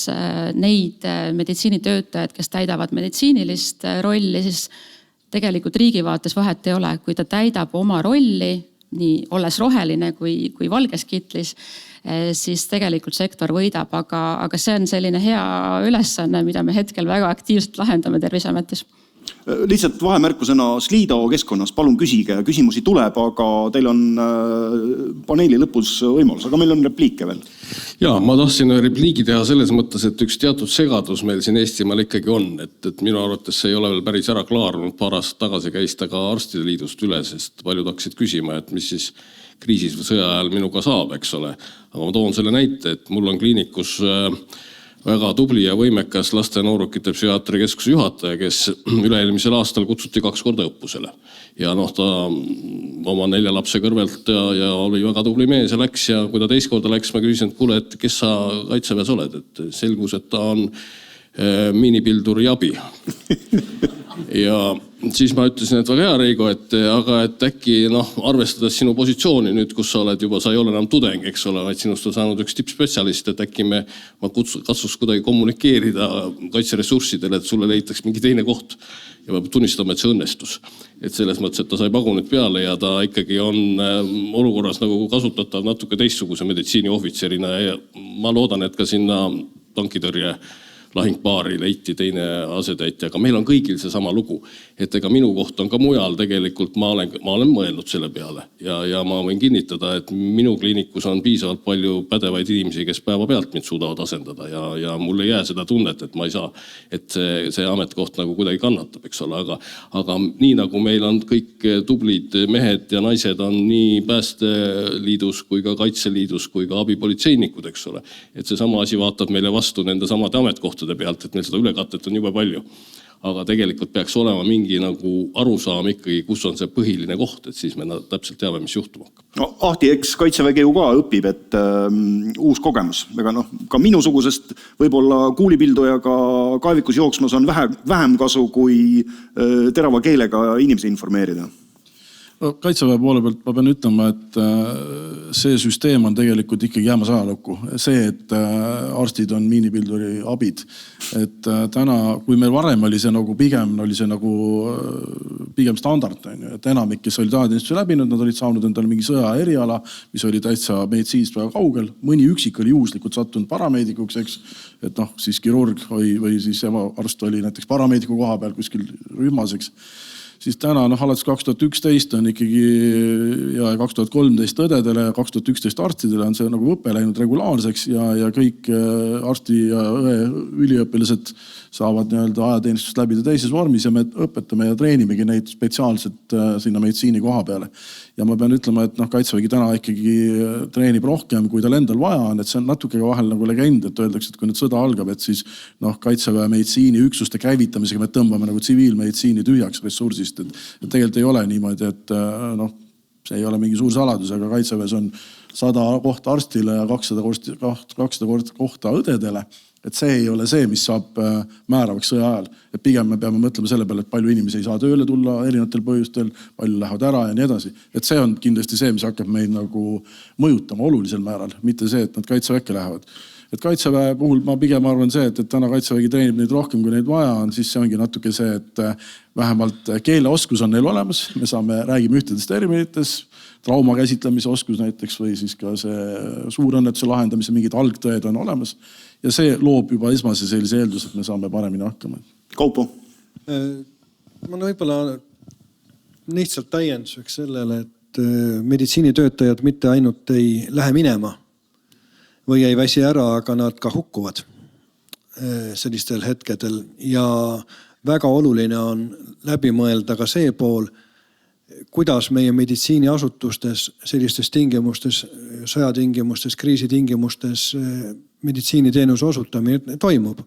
[SPEAKER 5] neid meditsiinitöötajad, kes täidavad meditsiinilist rolli, siis tegelikult riigi vaates vahet ei ole. Kui ta täidab oma rolli, nii olles roheline kui valges kitlis, siis tegelikult sektor võidab, aga see on selline hea ülesanne, mida me hetkel väga aktiivselt lahendame Terviseametis.
[SPEAKER 7] Lihtsalt vahemärkusena Slido keskkonnas, palun küsige, küsimusi tuleb, aga teil on paneeli lõpus võimalus, aga meil on repliike veel.
[SPEAKER 6] Ja, ma tahtsin repliigi teha selles mõttes, et üks teatud segadus meil siin Eestimaal ikkagi on, et minu arvates see ei ole veel päris ära klaarunud. Paar aastat tagasi käis ta ka Arstide Liidust üle, sest paljud hakkasid küsima, et mis siis kriisis või sõja ajal minuga saab, eks ole. Aga ma toon selle näite, et mul on kliinikus väga tubli ja võimekas laste ja noorukite psühhiaatri keskuse juhataja, kes üle-eelmisel aastal kutsuti 2 korda õppusele. Ja ta oma 4 lapse kõrvelt ja oli väga tubli mees ja läks ja kui ta teist korda läks, ma küsisin, et kuule, et kes sa Kaitseväes oled, et selgus, et ta on miinipilduri abi. Ja siis ma ütlesin, et väga hea, Reigo, aga äkki arvestades sinu positsiooni nüüd, kus sa oled juba, sa ei ole enam tudeng, eks ole, vaid sinust on saanud üks tippspetsialist, et äkki ma katsus kuidagi kommunikeerida kaitseressurssidele, et sulle leitaks mingi teine koht. Ja peab tunnistama, et see õnnestus. Et selles mõttes, et ta sai pagunid peale ja ta ikkagi on olukorras nagu kasutatav natuke teistsuguse meditsiiniohvitserina ja ma loodan, et ka sinna tankitõrje lahingpaari leiti teine asetäitja, aga meil on kõigil see sama lugu. Et ega minu koht on ka mujal tegelikult, ma olen mõelnud selle peale ja ma võin kinnitada, et minu kliinikus on piisavalt palju pädevaid inimesi, kes päeva pealt mind suudavad asendada ja mul ei jää seda tunnet, et ma ei saa, et see ametkoht nagu kuidagi kannatab, eks ole, aga nii nagu meil on kõik tublid mehed ja naised on nii Päästeliidus kui ka Kaitseliidus kui ka abipolitseinikud, eks ole, et see sama asi vaatab meile vastu nende samade ametkohtade pealt, et meil seda ülekatet on jube palju. Aga tegelikult peaks olema mingi nagu arusaam ikkagi, kus on see põhiline koht, et siis me täpselt teame, mis juhtuma hakkab.
[SPEAKER 7] No, Ahti, eks Kaitsevägi ju ka õpib, et uus kogemus. Ega ka minusugusest võib-olla kuulipildujaga kaevikus jooksmas on vähem kasu kui terava keelega inimesi informeerida.
[SPEAKER 2] Kaitseväe poole pealt ma pean ütlema, et see süsteem on tegelikult ikkagi jäämas ajalukku. See, et arstid on miinipilduri abid. Et täna, kui meil varem oli see nagu pigem standard, et enamik, kes oli taadinistuse läbinud, nad olid saanud endale mingi sõja eriala, mis oli täitsa meditsiinist väga kaugel. Mõni üksik oli juhuslikult sattunud parameedikuks, eks, et siis kirurg või siis arst oli näiteks parameediku koha peal kuskil rühmaseks. Siis täna alates 2011 on ikkagi ja 2013 õdedele ja 2011 arstidele on see nagu õpe läinud regulaarseks ja kõik arsti ja õe üliõpilased saavad ajateenistust läbida teises vormis ja me õpetame ja treenimegi neid spetsiaalselt sinna meditsiini koha peale. Ja ma pean ütlema, et Kaitsevägi täna ikkagi treenib rohkem, kui tal endal vaja on, et see on natuke vahel nagu legend, et öeldakse, et kui nüüd sõda algab, et siis Kaitseväe meditsiini üksuste käivitamisega me tõmbame nagu tsiviilmeditsiini tühjaks ressursist, et tegelikult ei ole niimoodi, et see ei ole mingi suur saladus, aga Kaitseväes on 100 kohta arstile ja 200 kohta õdedele. Et see ei ole see, mis saab määravaks sõja ajal. Et pigem me peame mõtlema selle peale, et palju inimesi ei saa tööle tulla erinevatel põhjustel, palju lähevad ära ja nii edasi. Et see on kindlasti see, mis hakkab meid nagu mõjutama olulisel määral, mitte see, et nad Kaitseväkke lähevad. Et Kaitseväe puhul ma pigem arvan see, et täna Kaitsevägi treenib neid rohkem, kui neid vaja on, siis see ongi natuke see, et vähemalt keeleoskus on neil olemas. Me räägime ühtedest terminites, trauma käsitlemise oskus näiteks või siis ka see suurõnnetuse lahendamise mingid algtõed on olemas. Ja see loob juba esmase sellise eeldus, et me saame paremini hakkama.
[SPEAKER 7] Kaupo?
[SPEAKER 3] Ma võib-olla lihtsalt täienduseks sellele, et meditsiinitöötajad mitte ainult ei lähe minema või ei väsi ära, aga nad ka hukkuvad sellistel hetkedel. Ja väga oluline on läbi mõelda ka see pool, kuidas meie meditsiiniasutustes sellistes tingimustes, sõjatingimustes, kriisitingimustes meditsiiniteenuse osutamine toimub.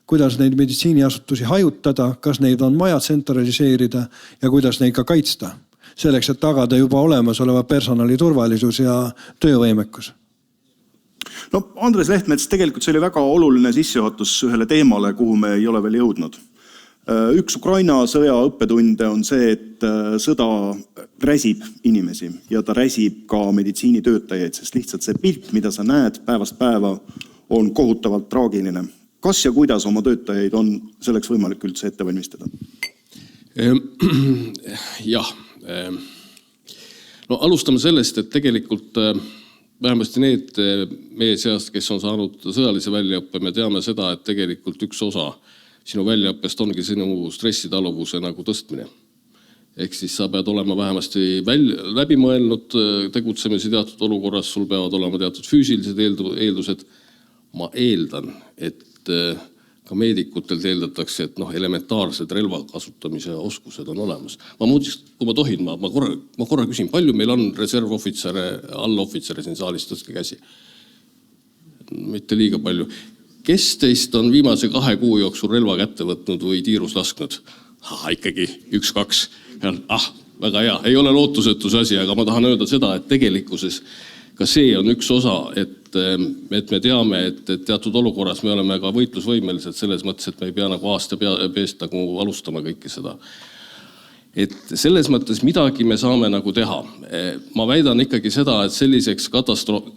[SPEAKER 3] Kuidas neid meditsiiniasutusi hajutada, kas neid on vaja tsentraliseerida ja kuidas neid ka kaitsta. Selleks, et tagada juba olemas oleva personali turvalisus ja töövõimekus.
[SPEAKER 7] No Andres Lehtmets, tegelikult see oli väga oluline sissejuhatus ühele teemale, kuhu me ei ole veel jõudnud. Üks Ukraina sõja õppetunde on see, et sõda räsib inimesi ja ta räsib ka meditsiinitöötajaid, sest lihtsalt see pilt, mida sa näed päevast päeva, on kohutavalt traagiline. Kas ja kuidas oma töötajaid on selleks võimalik üldse ette valmistada?
[SPEAKER 6] Jah. No alustame sellest, et tegelikult vähemasti need meie seast, kes on saanud sõjalise väljaõppe, me teame seda, et tegelikult üks osa sinu väljaõppest ongi sinu stressitaluvuse nagu tõstmine. Ehk siis sa pead olema vähemasti läbi mõelnud tegutsemisi teatud olukorras, sul peavad olema teatud füüsilised eeldused. Ma eeldan, et ka meedikutelt eeldatakse, et elementaarsed relva kasutamise oskused on olemas. Kui ma tohin, ma korra küsin, palju meil on reservohvitsere, allohvitsere siin saalis, tõstke käsi. Mitte liiga palju. Kes teist on viimase 2 kuu jooksul relva kätte võtnud või tiirus lasknud? Ikkagi 1-2. Väga hea. Ei ole lootusetuse asi, aga ma tahan öelda seda, et tegelikkuses ka see on üks osa, et me teame, et teatud olukorras me oleme ka võitlusvõimelised selles mõttes, et me ei pea nagu aasta peest nagu alustama kõike seda. Et selles mõttes midagi me saame nagu teha. Ma väidan ikkagi seda, et selliseks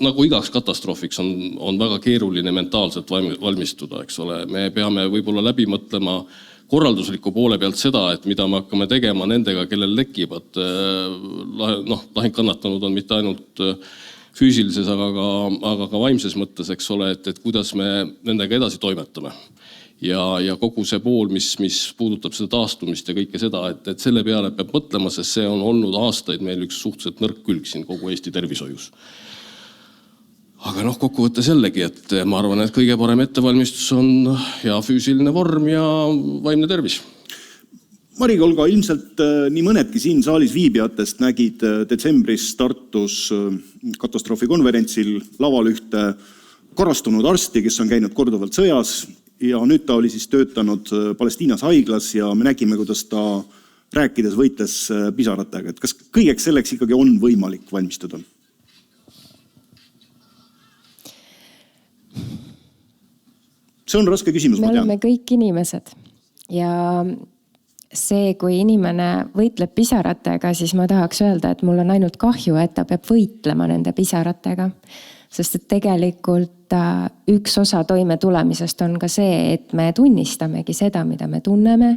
[SPEAKER 6] nagu igaks katastroofiks on väga keeruline mentaalselt valmistuda, eks ole. Me peame võib-olla läbi mõtlema korraldusliku poole pealt seda, et mida me hakkame tegema nendega, kellel tekivad. Lahing kannatanud on mitte ainult füüsilises, aga ka vaimses mõttes, eks ole, et kuidas me nendega edasi toimetame. Ja kogu see pool, mis puudutab seda taastumist ja kõike seda, et selle peale peab mõtlema, sest see on olnud aastaid meil üks suhteliselt nõrk külg siin kogu Eesti tervishoius. Aga kokkuvõttes jällegi, et ma arvan, et kõige parem ettevalmistus on hea füüsiline vorm ja vaimne tervis.
[SPEAKER 7] Mari-Olga, ilmselt nii mõnedki siin saalis viibijatest nägid detsembris Tartus katastroofikonverentsil laval ühte korrastunud arsti, kes on käinud korduvalt sõjas ja nüüd ta oli siis töötanud Palestiinas haiglas ja me nägime, kuidas ta rääkides võitles pisaratega. Et kas kõigeks selleks ikkagi on võimalik valmistuda? See on raske küsimus,
[SPEAKER 4] me
[SPEAKER 7] ma tean.
[SPEAKER 4] oleme kõik inimesed ja see, kui inimene võitleb pisaratega, siis ma tahaks öelda, et mul on ainult kahju, et ta peab võitlema nende pisaratega. Sest et tegelikult üks osa toime tulemisest on ka see, et me tunnistamegi seda, mida me tunneme,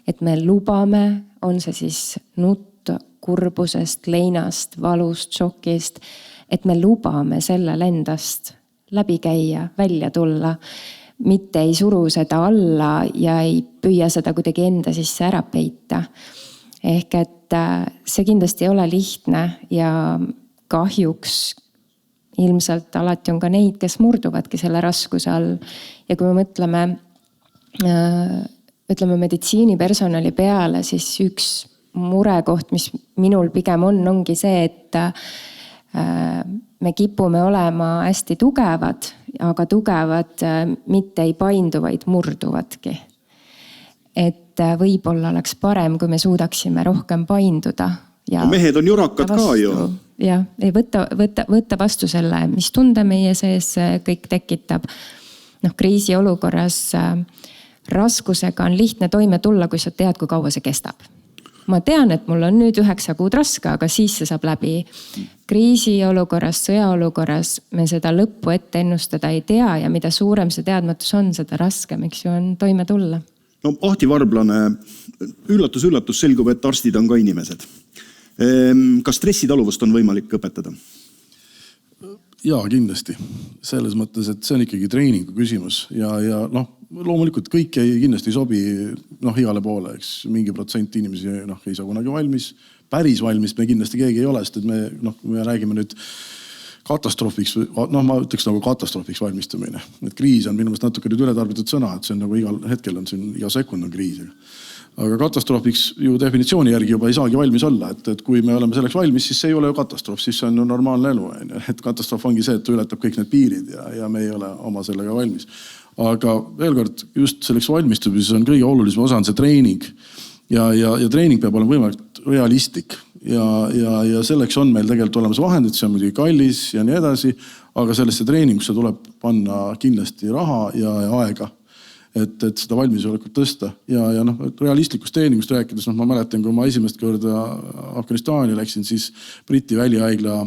[SPEAKER 4] et me lubame, on see siis nutt kurbusest, leinast, valust, šokist, et me lubame sellel endast läbi käia, välja tulla. Mitte ei suru seda alla ja ei püüa seda kuidagi enda sisse ära peita. Ehk et see kindlasti ei ole lihtne ja kahjuks ilmselt alati on ka neid, kes murduvadki selle raskuse all. Ja kui me mõtleme, ütleme meditsiinipersonali peale, siis üks murekoht, mis minul pigem ongi see, et me kipume olema hästi tugevad, aga tugevad mitte ei paindu, vaid murduvadki. Et võib-olla oleks parem, kui me suudaksime rohkem painduda. Ja
[SPEAKER 7] mehed on jurakad ka ju.
[SPEAKER 4] Ja, võtta vastu selle, mis tunde meie sees kõik tekitab. Kriisiolukorras raskusega on lihtne toime tulla, kui sa tead, kui kaua see kestab. Ma tean, et mul on nüüd 9 kuud raske, aga siis see saab läbi. Kriisiolukorras, sõjaolukorras me seda lõppu ette ennustada ei tea ja mida suurem see teadmatus on, seda raskem, eks ju, on toime tulla.
[SPEAKER 7] Ahti Varblane, üllatus, selgub, et arstid on ka inimesed. Kas stressitaluvust on võimalik õpetada?
[SPEAKER 2] Jaa, kindlasti. Selles mõttes, et see on ikkagi treeningu küsimus ja loomulikult kõik kindlasti ei sobi igale poole, eks mingi protsent inimesi ei saa kunagi valmis. Päris valmis me kindlasti keegi ei ole, sest et me räägime nüüd katastroofiks, ma ütleks nagu katastroofiks valmistumine. Et kriis on minu meelest natuke nüüd ületarbitud sõna, et see on nagu igal hetkel on siin iga sekund on kriis. Aga katastroofiks ju definitsiooni järgi juba ei saagi valmis olla, et kui me oleme selleks valmis, siis see ei ole ju katastroof, siis see on ju normaalne elu. Et katastroof ongi see, et ta ületab kõik need piirid ja me ei ole oma sellega valmis. Aga veel kord, just selleks valmistumises on kõige olulisem osa on see treening ja treening peab olema võimalikult realistlik ja selleks on meil tegelikult olemas vahendid, see on muidugi kallis ja nii edasi, aga sellesse treeningusse tuleb panna kindlasti raha ja aega, et seda valmisolekut tõsta ja realistlikust treeningust rääkides, ma mäletan, kui ma esimest korda Afganistani läksin, siis Briti välihaigla,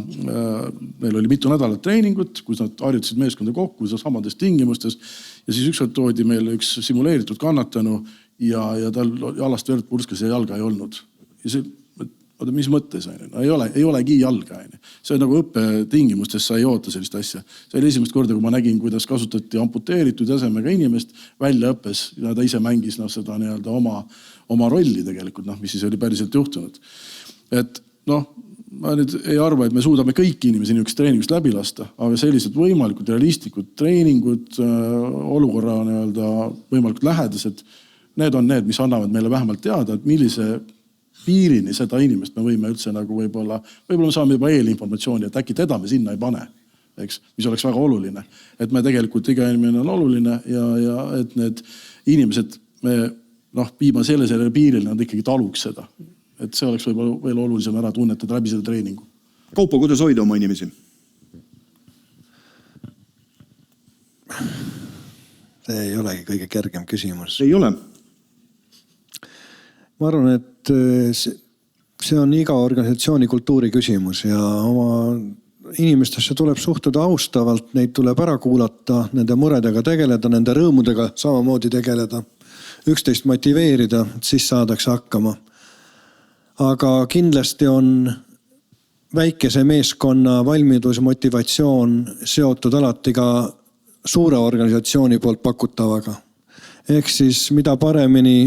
[SPEAKER 2] meil oli mitu nädalat treeningut, kus nad harjutasid meeskonda kokku samades tingimustes ja siis ükskord toodi meil üks simuleeritud kannatanu ja tal jalast verd purskas ja jalga ei olnud. Ja see oota, mis mõttes on? No ei olegi jalga. See on nagu õppetingimustes, sa ei oota sellist asja. See oli esimest korda, kui ma nägin, kuidas kasutati amputeeritud jäsemega inimest väljaõppes ja ta ise mängis seda nii-öelda oma rolli tegelikult, mis siis oli päriselt juhtunud. Et ma nüüd ei arva, et me suudame kõiki inimesi niisugust treeningust läbi lasta, aga sellised võimalikud realistlikud treeningud, olukorra nii-öelda võimalikult lähedased, need on need, mis annavad meile vähemalt teada, et millise piirini seda inimest me võime üldse nagu võib-olla me saame juba eelinformatsiooni, et äkki teda me sinna ei pane, eks, mis oleks väga oluline. Et me tegelikult iga inimene on oluline ja et need inimesed me viima sellele piirile, nad ikkagi taluks seda. Et see oleks võib-olla veel olulisem ära tunnetada läbi seda treeningu.
[SPEAKER 7] Kaupo, kuidas hoida oma inimesi?
[SPEAKER 3] See ei olegi kõige kergem küsimus.
[SPEAKER 7] Ei ole?
[SPEAKER 3] Ma arvan, et see on iga organisatsiooni kultuuri küsimus ja oma inimestesse tuleb suhtuda austavalt, neid tuleb ära kuulata, nende muredega tegeleda, nende rõõmudega samamoodi tegeleda, üksteist motiveerida, siis saadakse hakkama. Aga kindlasti on väikese meeskonna valmidus, motivatsioon seotud alati ka suure organisatsiooni poolt pakutavaga. Ehk siis mida paremini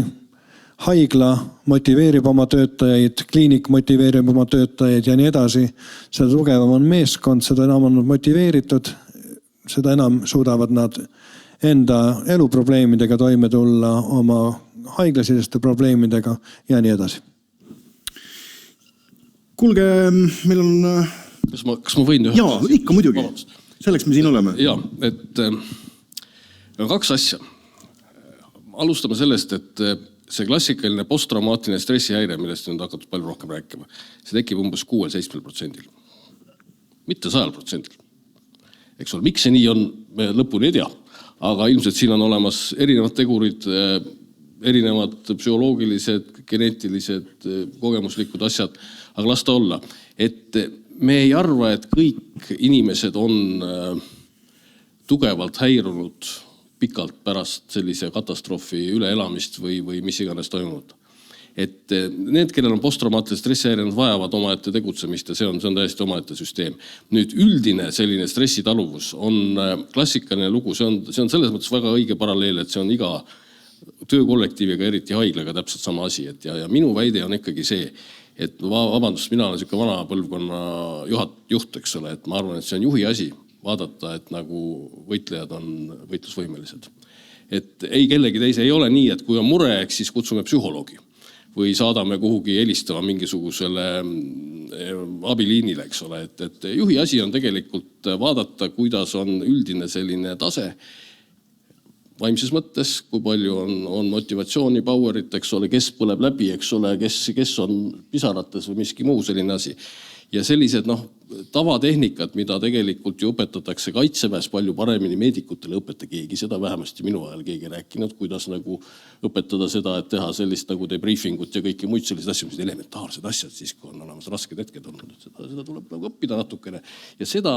[SPEAKER 3] haigla motiveerib oma töötajaid, kliinik motiveerib oma töötajaid ja nii edasi, seda tugevam on meeskond, seda enam on nad motiveeritud, seda enam suudavad nad enda eluprobleemidega toime tulla, oma haiglasiseste probleemidega ja nii edasi.
[SPEAKER 7] Kuulge, meil on...
[SPEAKER 6] Kas ma võin ühe?
[SPEAKER 7] Jaa, ikka muidugi. Selleks me siin oleme.
[SPEAKER 6] Jaa, et on kaks asja. Alustame sellest, et see klassikaline posttraumaatiline stressihäire, millest on hakatud palju rohkem rääkima, see tekib umbes 6-7%. Mitte 100%. Eks ole, miks see nii on, me lõpuni ei tea. Aga ilmselt siin on olemas erinevad tegurid, erinevad psühholoogilised, geneetilised, kogemuslikud asjad, aga las ta olla. Et me ei arva, et kõik inimesed on tugevalt häirunud pikalt pärast sellise katastroofi üleelamist või mis iganes toimunud. Et need, kellel on posttraumaatilised stressihäire, nad vajavad omaette tegutsemist ja see on täiesti omaette süsteem. Nüüd üldine selline stressitaluvus on klassikaline lugu, see on selles mõttes väga õige paralleel, et see on iga töökollektiiviga, eriti haiglaga täpselt sama asi. Ja minu väide on ikkagi see, et vabandust, mina olen selline vana põlvkonna juht, eks ole, et ma arvan, et see on juhi asi vaadata, et nagu võitlejad on võitlusvõimelised. Et ei kellegi teise ei ole nii, et kui on mure, siis kutsume psühholoogi või saadame kuhugi helistama mingisugusele abiliinile, eks ole. Et juhi asi on tegelikult vaadata, kuidas on üldine selline tase vaimses mõttes, kui palju on motivatsiooni, powerit, eks ole, kes põleb läbi, eks ole, kes on pisarates või miski muu selline asi. Ja sellised tavatehnikad, mida tegelikult ju õpetatakse Kaitseväes palju paremini meedikutele õpeta keegi, seda vähemasti minu ajal keegi rääkinud, kuidas nagu õpetada seda, et teha sellist nagu debriefingut ja kõiki muid sellised asju, mis elementaarsed asjad, siis kui on olemas rasked hetked olnud, seda tuleb nagu õppida natukene ja seda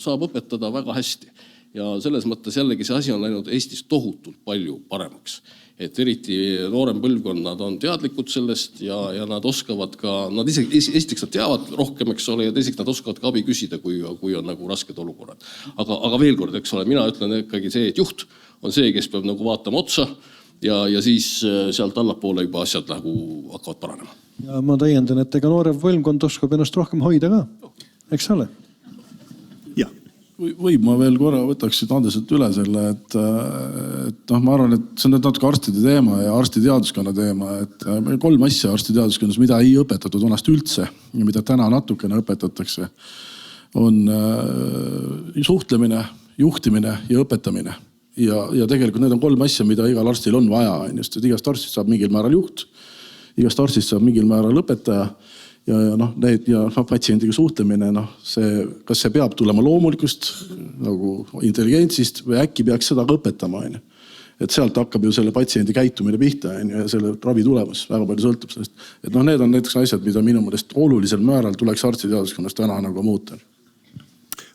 [SPEAKER 6] saab õpetada väga hästi. Ja selles mõttes jällegi see asi on läinud Eestis tohutult palju paremaks. Et eriti noorem põlvkond, nad on teadlikud sellest ja nad oskavad ka, nad esiteks nad teavad rohkem, eks ole, ja teiseks nad oskavad ka abi küsida, kui on nagu rasked olukorrad. Aga veel kord, eks ole, mina ütlen ikkagi see, et juht on see, kes peab nagu vaatama otsa ja siis sealt allapoole juba asjad nagu hakkavad paranema.
[SPEAKER 3] Ja ma täiendan, et ega noorem põlvkond oskab ennast rohkem hoida ka, eks ole?
[SPEAKER 2] Võib ma veel korra võtaksid Andreselt üle selle, et ma arvan, et see on natuke arstide teema ja arstiteaduskonna teema, et 3 asja arstiteaduskonnas, mida ei õpetatud vanast üldse ja mida täna natukene õpetatakse, on suhtlemine, juhtimine ja õpetamine. Ja tegelikult need on 3 asja, mida igal arstil on vaja. Just, et igast arstist saab mingil määral juht, igast arstist saab mingil määral õpetaja. Ja patsiendiga suhtlemine, kas see peab tulema loomulikust nagu intelligentsist või äkki peaks seda õpetama. Et sealt hakkab ju selle patsiendi käitumine pihta ja selle ravi tulemus väga palju sõltub sellest. Et need on näiteks asjad, mida minu mõelest olulisel määral tuleks arstiteaduskonnas täna nagu muuta.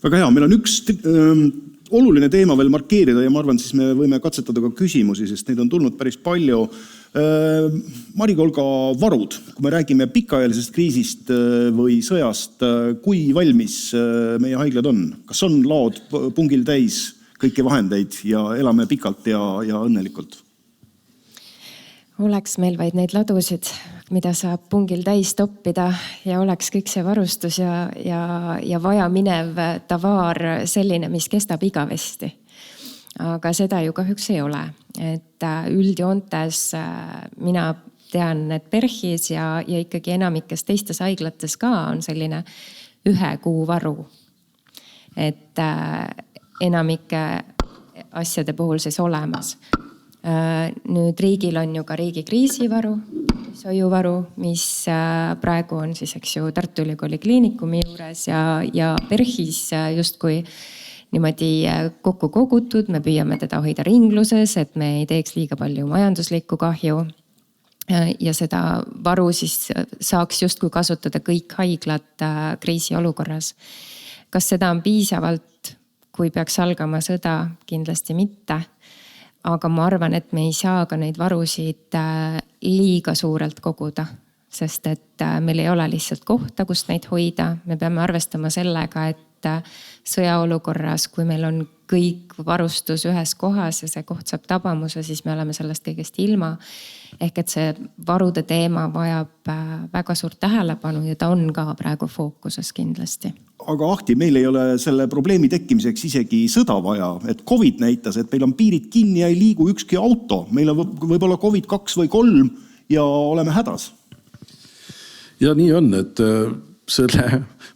[SPEAKER 7] Väga hea, meil on üks oluline teema veel markeerida ja ma arvan, siis me võime katsetada ka küsimusi, sest neid on tulnud päris palju. Mari-Kolga, varud, kui me räägime pikaajalisest kriisist või sõjast, kui valmis meie haiglad on? Kas on laod pungil täis kõiki vahendeid ja elame pikalt ja õnnelikult?
[SPEAKER 4] Oleks meil vaid neid ladusid, mida saab pungil täis toppida ja oleks kõik see varustus ja vaja minev tavaar selline, mis kestab igavesti. Aga seda ju kahjuks ei ole. Et üldjoontes mina tean, et PERH-is ja ikkagi enamikes teistes haiglates ka on selline 1 kuu varu. Et enamike asjade puhul siis olemas. Nüüd riigil on ju ka riigi kriisivaru, sojuvaru, mis praegu on siis, eks ju, Tartu Ülikooli Kliinikumi juures ja PERH-is justkui niimoodi kokku kogutud, me püüame teda hoida ringluses, et me ei teeks liiga palju majanduslikku kahju. Ja seda varu siis saaks justkui kasutada kõik haiglad kriisiolukorras. Kas seda on piisavalt, kui peaks algama sõda? Kindlasti mitte. Aga ma arvan, et me ei saa ka neid varusid liiga suurelt koguda, sest et meil ei ole lihtsalt kohta, kust neid hoida. Me peame arvestama sellega, et sõjaolukorras, kui meil on kõik varustus ühes kohas ja see koht saab tabamuse, siis me oleme sellest kõigest ilma. Ehk et see varude teema vajab väga suurt tähelepanu ja ta on ka praegu fookuses kindlasti.
[SPEAKER 7] Aga Ahti, meil ei ole selle probleemi tekkimiseks isegi sõda vaja. Et COVID näitas, et meil on piirid kinni ja ei liigu ükski auto. Meil on võib-olla COVID 2 või 3 ja oleme hädas.
[SPEAKER 2] Ja nii on, et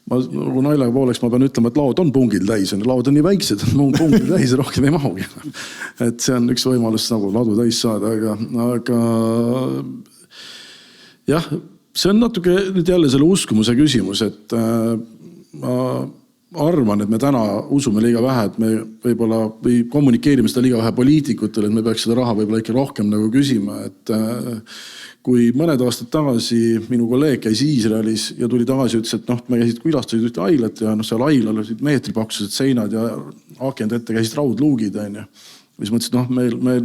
[SPEAKER 2] nagu naljaga pooleks ma pean ütlema, et laod on pungil täis. Laod on nii väiksed, et pungil täis ja rohkem ei mahugi. Et see on üks võimalus nagu ladu täis saada, aga jah, see on natuke nüüd jälle selle uskumuse küsimus, et ma arvan, et me täna usume liiga vähe, et me võib-olla või kommunikeerime seda liiga vähe poliitikutele, et me peaks seda raha võib-olla ikka rohkem nagu küsima, et kui mõned aastad tagasi minu kolleeg käis Iisraelis ja tuli tagasi ja ütles, et me külastasid ühte haiglat ja seal haiglal olid meetripaksused seinad ja akende ette käisid raudluugid. Mis mõtlesid,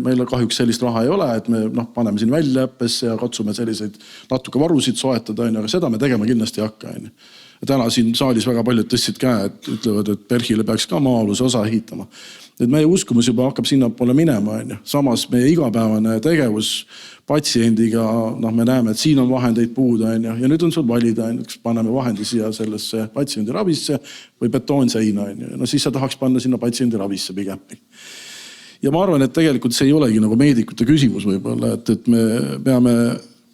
[SPEAKER 2] meil kahjuks sellist raha ei ole, et me paneme siin väljaõppesse ja katsume selliseid natuke varusid soetada, aga seda me tegema kindlasti ei hakka. Ja täna siin saalis väga paljud tõstsid käe, et ütlevad, et PERH-ile peaks ka maa-aluse osa ehitama. Et meie uskumus juba hakkab sinna poole minema. Samas meie igapäevane tegevus patsiendiga, me näeme, et siin on vahendeid puuda ja nüüd on sul valida, kas paneme vahendi siia sellesse patsiendi ravisse või betoonseina. Siis sa tahaks panna sinna patsiendi ravisse pigem. Ja ma arvan, et tegelikult see ei olegi nagu meedikute küsimus võib-olla, et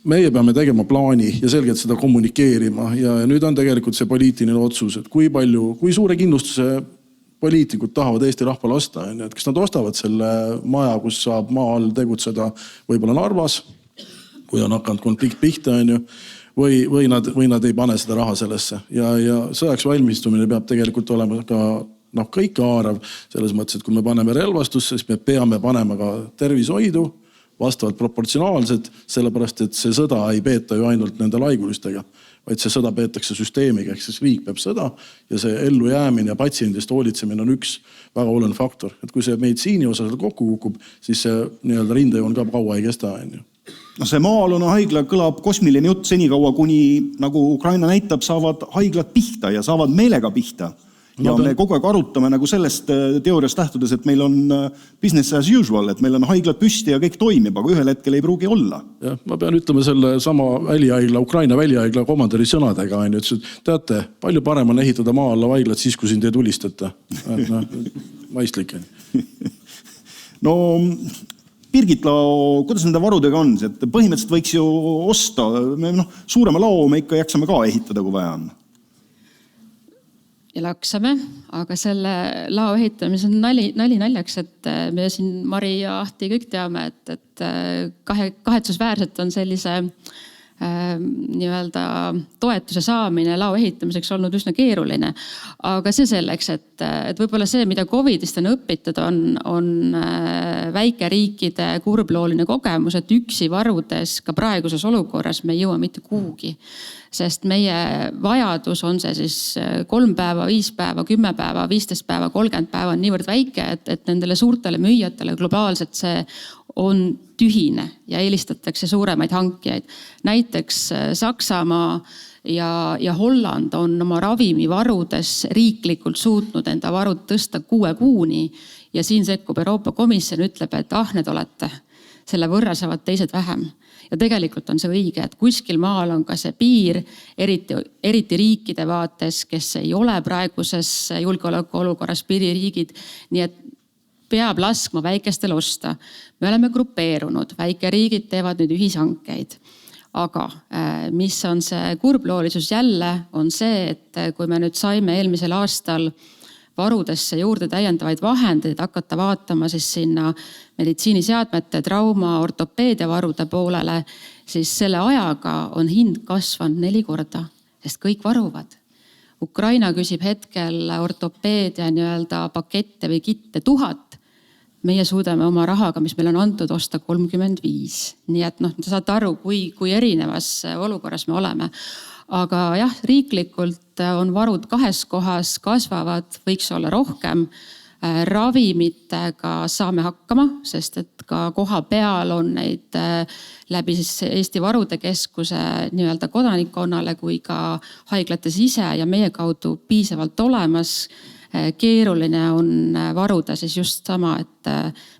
[SPEAKER 2] meie peame tegema plaani ja selgelt seda kommunikeerima ja nüüd on tegelikult see poliitiline otsus, et kui suure kindlustuse poliitikud tahavad Eesti rahvale osta, et kas nad ostavad selle maja, kus saab maa all tegutseda võib-olla Narvas, kui on hakanud konflikt pihta, või nad ei pane seda raha sellesse. Ja sõjaks valmistumine peab tegelikult olema ka kõik haarav selles mõttes, et kui me paneme relvastusse, siis me peame panema ka tervishoidu vastavalt proportsionaalselt, sellepärast et see sõda ei peeta ju ainult nende laigulistega, vaid see sõda peetakse süsteemiga, ehk siis riik peab sõda ja see ellu jäämine ja patsiendist hoolitsemine on üks väga oluline faktor. Et kui see meditsiini osa kokku kukub, siis see rindejoon ka kaua ei kesta.
[SPEAKER 7] See maa-alune haigla kõlab kosmiline jutt senikaua, kuni nagu Ukraina näitab, saavad haiglad pihta ja saavad meelega pihta. Ja me kogu aeg arutame nagu sellest teooriast lähtudes, et meil on business as usual, et meil on haiglad püsti ja kõik toimib, aga ühel hetkel ei pruugi olla.
[SPEAKER 2] Ja, ma pean ütlema selle sama välihaigla, Ukraina välihaigla komandari sõnadega. Teate, palju parem on ehitada maa alla haiglat siis, kui siin te tulistata. Maistlik.
[SPEAKER 7] No, Birgit Lao, kuidas nende varudega on? Põhimõtteliselt võiks ju osta, suurema lao me ikka jaksame ka ehitada, kui vaja on.
[SPEAKER 5] Ja laksame, aga selle lao ehitamise on nali naljaks, et me siin Mari ja Ahti kõik teame, et kahetsusväärselt on sellise toetuse saamine lao ehitamiseks olnud üsna keeruline. Aga see selleks, et võib-olla see, mida COVIDist on õpitud, on väikeriikide kurblooline kogemus, et üksi varudes ka praeguses olukorras me ei jõua mitte kuhugi. Sest meie vajadus on see siis 3 päeva, 5 päeva, 10 päeva, 15 päeva, 30 päeva on niivõrd väike, et nendele suurtele müüjatele globaalselt see on tühine ja eelistatakse suuremaid hankijaid. Näiteks Saksamaa ja Holland on oma ravimivarudes riiklikult suutnud enda varud tõsta 6 kuuni ja siin sekkub Euroopa Komisjon, ütleb, et need olete, selle võrra saavad teised vähem. Ja tegelikult on see õige, et kuskil maal on ka see piir, eriti riikide vaates, kes ei ole praeguses julgeolekuolukorras piiririigid, nii et peab laskma väikestel osta. Me oleme grupeerunud, väikeriigid teevad nüüd ühishankeid. Aga mis on see kurbloolisus jälle, on see, et kui me nüüd saime eelmisel aastal varudesse juurde täiendavaid vahendeid, hakata vaatama siis sinna meditsiiniseadmete, trauma, ortopeedia varude poolele, siis selle ajaga on hind kasvanud 4 korda, sest kõik varuvad. Ukraina küsib hetkel ortopeedia pakette või kitte 1000. Meie suudame oma rahaga, mis meil on antud, osta 35. Nii et te saate aru, kui erinevas olukorras me oleme. Aga jah, riiklikult on varud 2 kohas, kasvavad, võiks olla rohkem. Ravimitega saame hakkama, sest et ka koha peal on neid läbi siis Eesti Varude Keskuse kodanikkonnale kui ka haiglates ise ja meie kaudu piisavalt olemas. Keeruline on varuda siis just sama, et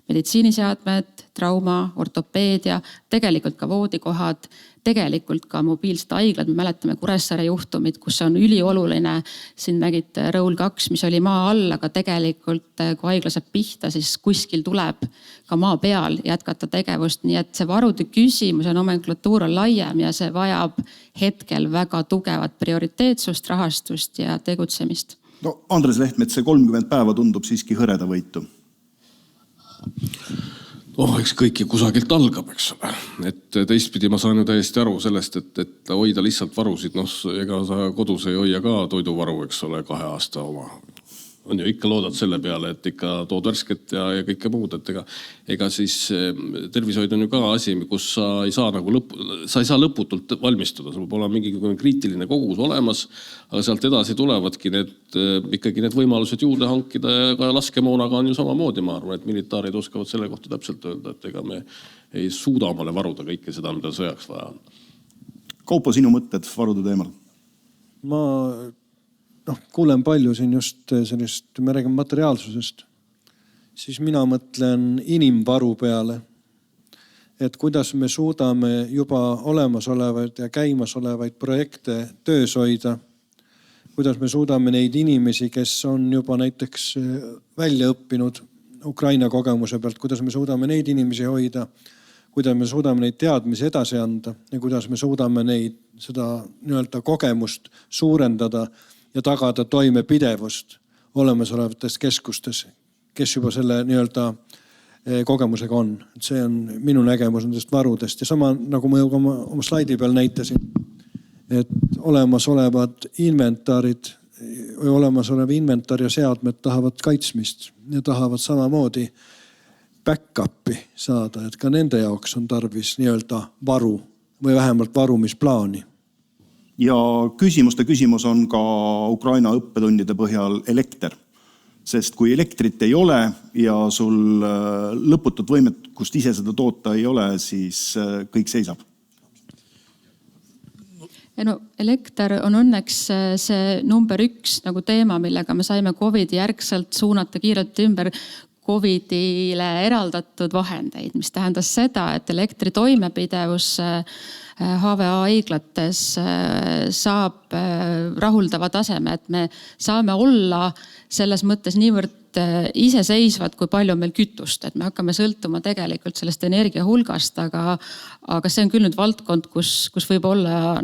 [SPEAKER 5] meditsiiniseadmed, trauma, ortopeedia, tegelikult ka voodikohad, tegelikult ka mobiilsed haiglad. Me mäletame Kuressaare juhtumid, kus on ülioluline, siin nägid Rõul 2, mis oli maa all, aga tegelikult kui haigla saab pihta, siis kuskil tuleb ka maa peal jätkata tegevust. Nii et see varude küsimus ja nomenklatuur on laiem ja see vajab hetkel väga tugevat prioriteetsust, rahastust ja tegutsemist.
[SPEAKER 7] No Andres Lehtmets, see 30 päeva tundub siiski hõreda võitu.
[SPEAKER 6] Eks kõik kusagilt algab, eks ole. Et teistpidi ma saan ju täiesti aru sellest, et hoida lihtsalt varusid. Ega sa kodus ei hoia ka toiduvaru, eks ole, 2 aasta oma. On ju ikka loodad selle peale, et ikka tood värsket ja kõike muud. Ega siis tervishoid on ju ka asi, kus sa ei saa lõputult valmistuda. Sul peab olema mingi kriitiline kogus olemas, aga sealt edasi tulevadki ikkagi need võimalused juurde hankida ja ka laskemoonaga on ju samamoodi. Ma arvan, et militaarid oskavad selle kohta täpselt öelda, et ega me ei suuda omale varuda kõike seda, mida sõjaks vaja on.
[SPEAKER 7] Kaupo, sinu mõtted varude teemal?
[SPEAKER 3] Ma kuulen palju siin just sellist, me räägime materiaalsusest, siis mina mõtlen inimvaru peale, et kuidas me suudame juba olemasolevaid ja käimasolevaid projekte töös hoida, kuidas me suudame neid inimesi, kes on juba näiteks välja õppinud Ukraina kogemuse pealt, kuidas me suudame neid inimesi hoida, kuidas me suudame neid teadmisi edasi anda ja kuidas me suudame seda kogemust suurendada ja tagada toimepidevust olemasolevates keskustes, kes juba selle kogemusega on. See on minu nägemus nendest varudest ja sama nagu ma oma slaidi peal näitasin, et olemasolevad inventarid või olemasolev inventar ja seadmed tahavad kaitsmist ja tahavad samamoodi back-up'i saada, et ka nende jaoks on tarvis varu või vähemalt varumisplaani.
[SPEAKER 7] Ja küsimus on ka Ukraina õppetundide põhjal elekter. Sest kui elektrit ei ole ja sul lõputut võimekust ise seda toota ei ole, siis kõik seisab.
[SPEAKER 5] Elekter on õnneks see number 1 teema, millega me saime COVID järgselt suunata kiirelt ümber COVIDile eraldatud vahendeid, mis tähendas seda, et elektri toimepidevus HVA haiglates saab rahuldava taseme, et me saame olla selles mõttes niivõrd iseseisvad, kui palju on meil kütust, et me hakkame sõltuma tegelikult sellest energia hulgast, aga see on küll nüüd valdkond, kus võib olla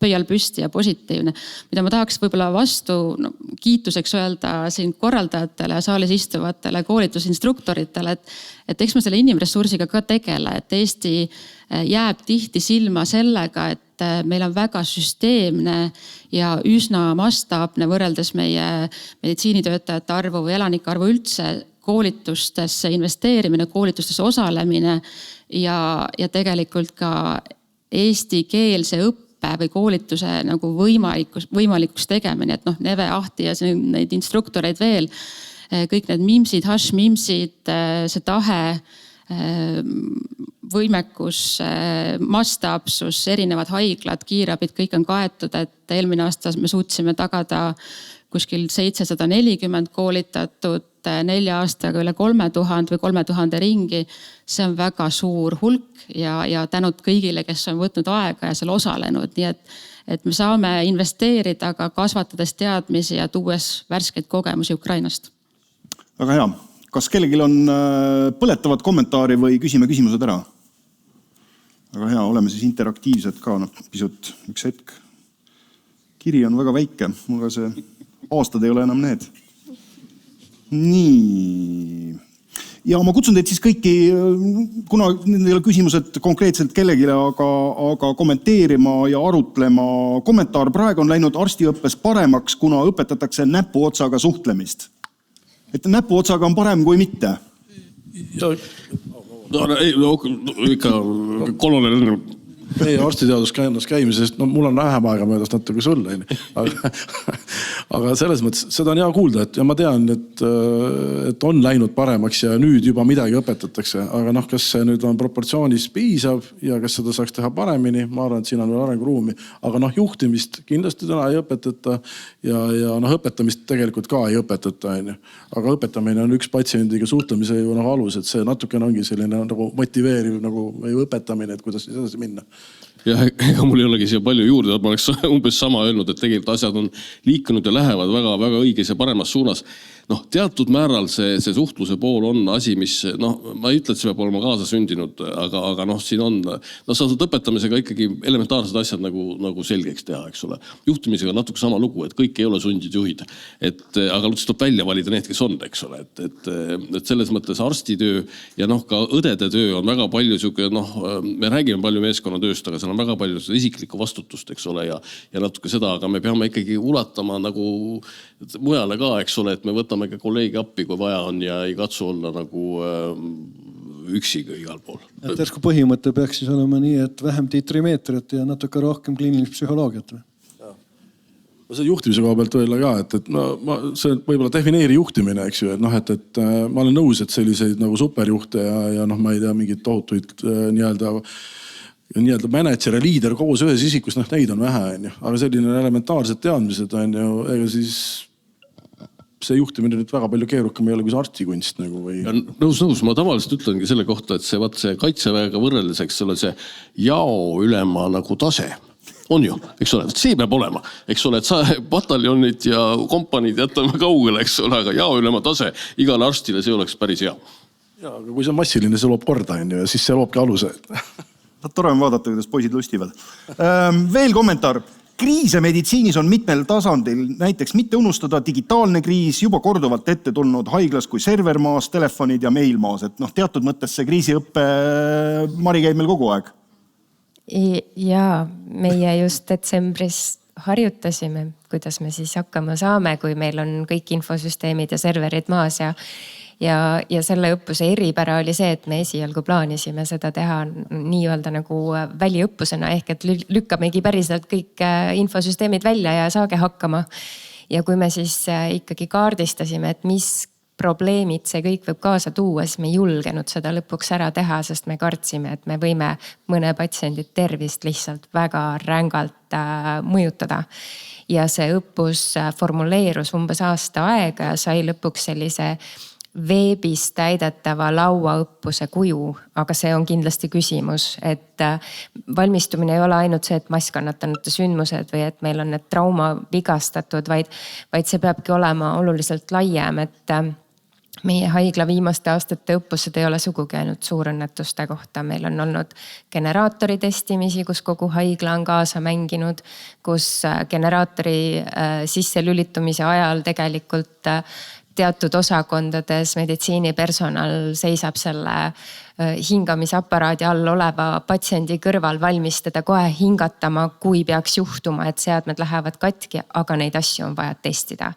[SPEAKER 5] pöial püsti ja positiivne, mida ma tahaks võib-olla vastu kiituseks öelda siin korraldajatele ja saalis istuvatele koolitusinstruktoritele, et eks me selle inimressursiga ka tegele, et Eesti jääb tihti silma sellega, et meil on väga süsteemne ja üsna mastaapne võrreldes meie meditsiinitöötajate arvu või elanike arvu üldse koolitustesse investeerimine, koolitustesse osalemine ja tegelikult ka eestikeelse õppe või koolituse võimalikuks tegemine, et Neve Ahti ja neid instruktoreid veel, kõik need mimsid, hash-mimsid, see tahe võimekus, mastaapsus, erinevad haiglad, kiirabid, kõik on kaetud, et eelmine aasta me suutsime tagada kuskil 740 koolitatud, 4 aastaga üle 3000 või 3000 ringi. See on väga suur hulk ja tänud kõigile, kes on võtnud aega ja seal osalenud. Nii et me saame investeerida, aga kasvatades teadmisi ja tuues värskeid kogemusi Ukrainast.
[SPEAKER 7] Väga hea. Kas kellelgi on põletavat kommentaari või küsime küsimused ära? Väga hea, oleme siis interaktiivsed ka, pisut üks hetk. Kiri on väga väike, mul see aastad ei ole enam need. Nii. Ja ma kutsun teid siis kõiki, kuna need ei ole küsimused konkreetselt kellegile, aga kommenteerima ja arutlema. Kommentaar praegu on läinud arstiõppes paremaks, kuna õpetatakse näpuotsaga suhtlemist. Et näpuotsaga on parem kui mitte.
[SPEAKER 6] Ikka kolonel
[SPEAKER 2] meie arstiteadus käimisest, mul on vähem aega möödas natuke sulle. Aga selles mõttes, seda on hea kuulda, ja ma tean, et on läinud paremaks ja nüüd juba midagi õpetatakse. Aga kas see nüüd on proportsioonis piisav ja kas seda saaks teha paremini, ma arvan, et siin on veel arenguruumi. Aga juhtimist kindlasti täna ei õpetata ja õpetamist tegelikult ka ei õpetata. Aga õpetamine on üks patsiendiga suhtlemise alus, et see natukene ongi selline motiveeriv või õpetamine, et kuidas edasi minna.
[SPEAKER 6] Ja ega mul ei olegi siia palju juurde, ma oleks umbes sama öelnud, et tegelikult asjad on liikunud ja lähevad väga õiges ja paremas suunas. Teatud määral see suhtluse pool on asi, mis, ma ei ütle, et see peab olema kaasa sündinud, aga siin on, sa saad õpetamisega ikkagi elementaarsed asjad nagu selgeks teha, eks ole. Juhtimisega on natuke sama lugu, et kõik ei ole sundid juhid, aga lõpuks tuleb välja valida need, kes on, eks ole. Et selles mõttes arstitöö ja ka õdede töö on väga palju me räägime palju meeskonnatööst, aga seal on väga palju isiklikku vastutust, eks ole, ja natuke seda, aga me peame ikkagi ulatama mujale ka, eks ole, et me võtame ka kolleegi appi, kui vaja on ja ei katsu olla üksiga igal pool.
[SPEAKER 3] Järsku põhimõte peaks siis olema nii, et vähem titrimeetrit ja natuke rohkem kliinilist psühholoogiat.
[SPEAKER 2] See juhtimise koha pealt öelda ka, et see võib-olla defineeri juhtimine, eks ju, et ma olen nõus, et selliseid superjuhte ja ma ei tea, mingid tohutuid nii-öelda manager ja liider koos ühes isikus, neid on vähe, aga selline elementaarsed teadmised on ju, ega siis see juhtimine nüüd väga palju keerukam ei ole kui see arstikunst.
[SPEAKER 6] Nõus, ma tavaliselt ütlengi selle kohta, et see kaitseväega võrreldes, eks ole, see jaoülema tase on ju, eks ole, see peab olema, eks ole, et sa pataljonid ja kompaniid jätame kaugele, eks ole, aga jaoülema tase igale arstile, see oleks päris hea.
[SPEAKER 2] Ja, aga kui see on massiline, see loob korda, ja siis see loobki aluse.
[SPEAKER 7] Tore on vaadata, kuidas poisid lustivad. Veel kommentaar. Kriise meditsiinis on mitmel tasandil, näiteks mitte unustada digitaalne kriis, juba korduvalt ette tulnud haiglas kui servermaas, telefonid ja mailmaas. Et teatud mõttes see kriisiõppe Mari käib meil kogu aeg.
[SPEAKER 4] Jaa, meie just detsembris harjutasime, kuidas me siis hakkama saame, kui meil on kõik infosüsteemid ja serverid maas ja selle õppuse eripära oli see, et me esialgu plaanisime seda teha nii-öelda väliõppusena ehk et lükkamegi päriselt kõik infosüsteemid välja ja saage hakkama. Ja kui me siis ikkagi kaardistasime, et mis probleemid see kõik võib kaasa tuua, siis me ei julgenud seda lõpuks ära teha, sest me kartsime, et me võime mõne patsiendi tervist lihtsalt väga rängalt mõjutada. Ja see õppus formuleerus umbes aasta aega ja sai lõpuks sellise veebis täidetava lauaõppuse kuju, aga see on kindlasti küsimus, et valmistumine ei ole ainult see, et masskannatanute sündmused või et meil on need trauma vigastatud, vaid see peabki olema oluliselt laiem, et meie haigla viimaste aastate õppused ei ole sugugi ainult suurõnnetuste kohta. Meil on olnud generaatori testimisi, kus kogu haigla on kaasa mänginud, kus generaatori sisse lülitumise ajal tegelikult teatud osakondades meditsiinipersonal seisab selle hingamisaparaadi all oleva patsiendi kõrval valmis teda kohe hingatama, kui peaks juhtuma, et seadmed lähevad katki, aga neid asju on vaja testida.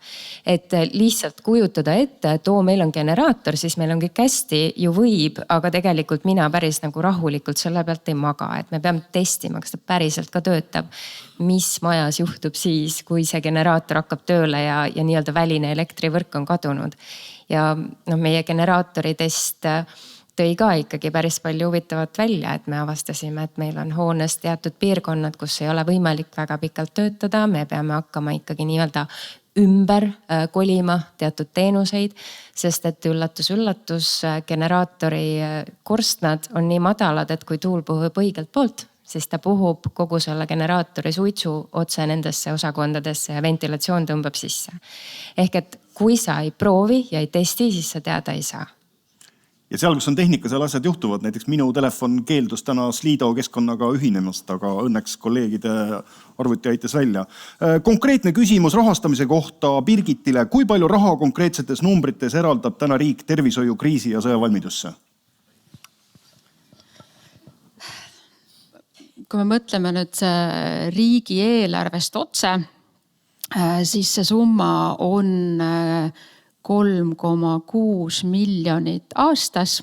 [SPEAKER 4] Et lihtsalt kujutada ette, et meil on generaator, siis meil on kõik hästi, ju võib, aga tegelikult mina päris rahulikult selle pealt ei maga, et me peame testima, kas ta päriselt ka töötab. Mis majas juhtub siis, kui see generaator hakkab tööle ja nii-öelda väline elektrivõrk on kadunud. Ja meie generaatori test tõi ka ikkagi päris palju huvitavat välja, et me avastasime, et meil on hoones teatud piirkonnad, kus ei ole võimalik väga pikalt töötada, me peame hakkama ikkagi nii-öelda ümber kolima teatud teenuseid, sest et üllatus, generaatori korstnad on nii madalad, et kui tuul puhub õigelt poolt, siis ta puhub kogu selle generaatori suitsu otse nendesse osakondadesse ja ventilatsioon tõmbab sisse. Ehk et kui sa ei proovi ja ei testi, siis sa teada ei saa.
[SPEAKER 7] Ja seal, kus on tehnika, seal asjad juhtuvad. Näiteks minu telefon keeldus täna Slido keskkonnaga ühinemast, aga õnneks kolleegide arvuti aitas välja. Konkreetne küsimus rahastamise kohta Birgitile. Kui palju raha konkreetsetes numbrites eraldab täna riik tervishoiu, kriisi ja sõjavalmidusse?
[SPEAKER 5] Kui me mõtleme nüüd riigi eelarvest otse, siis see summa on 3,6 miljonit aastas,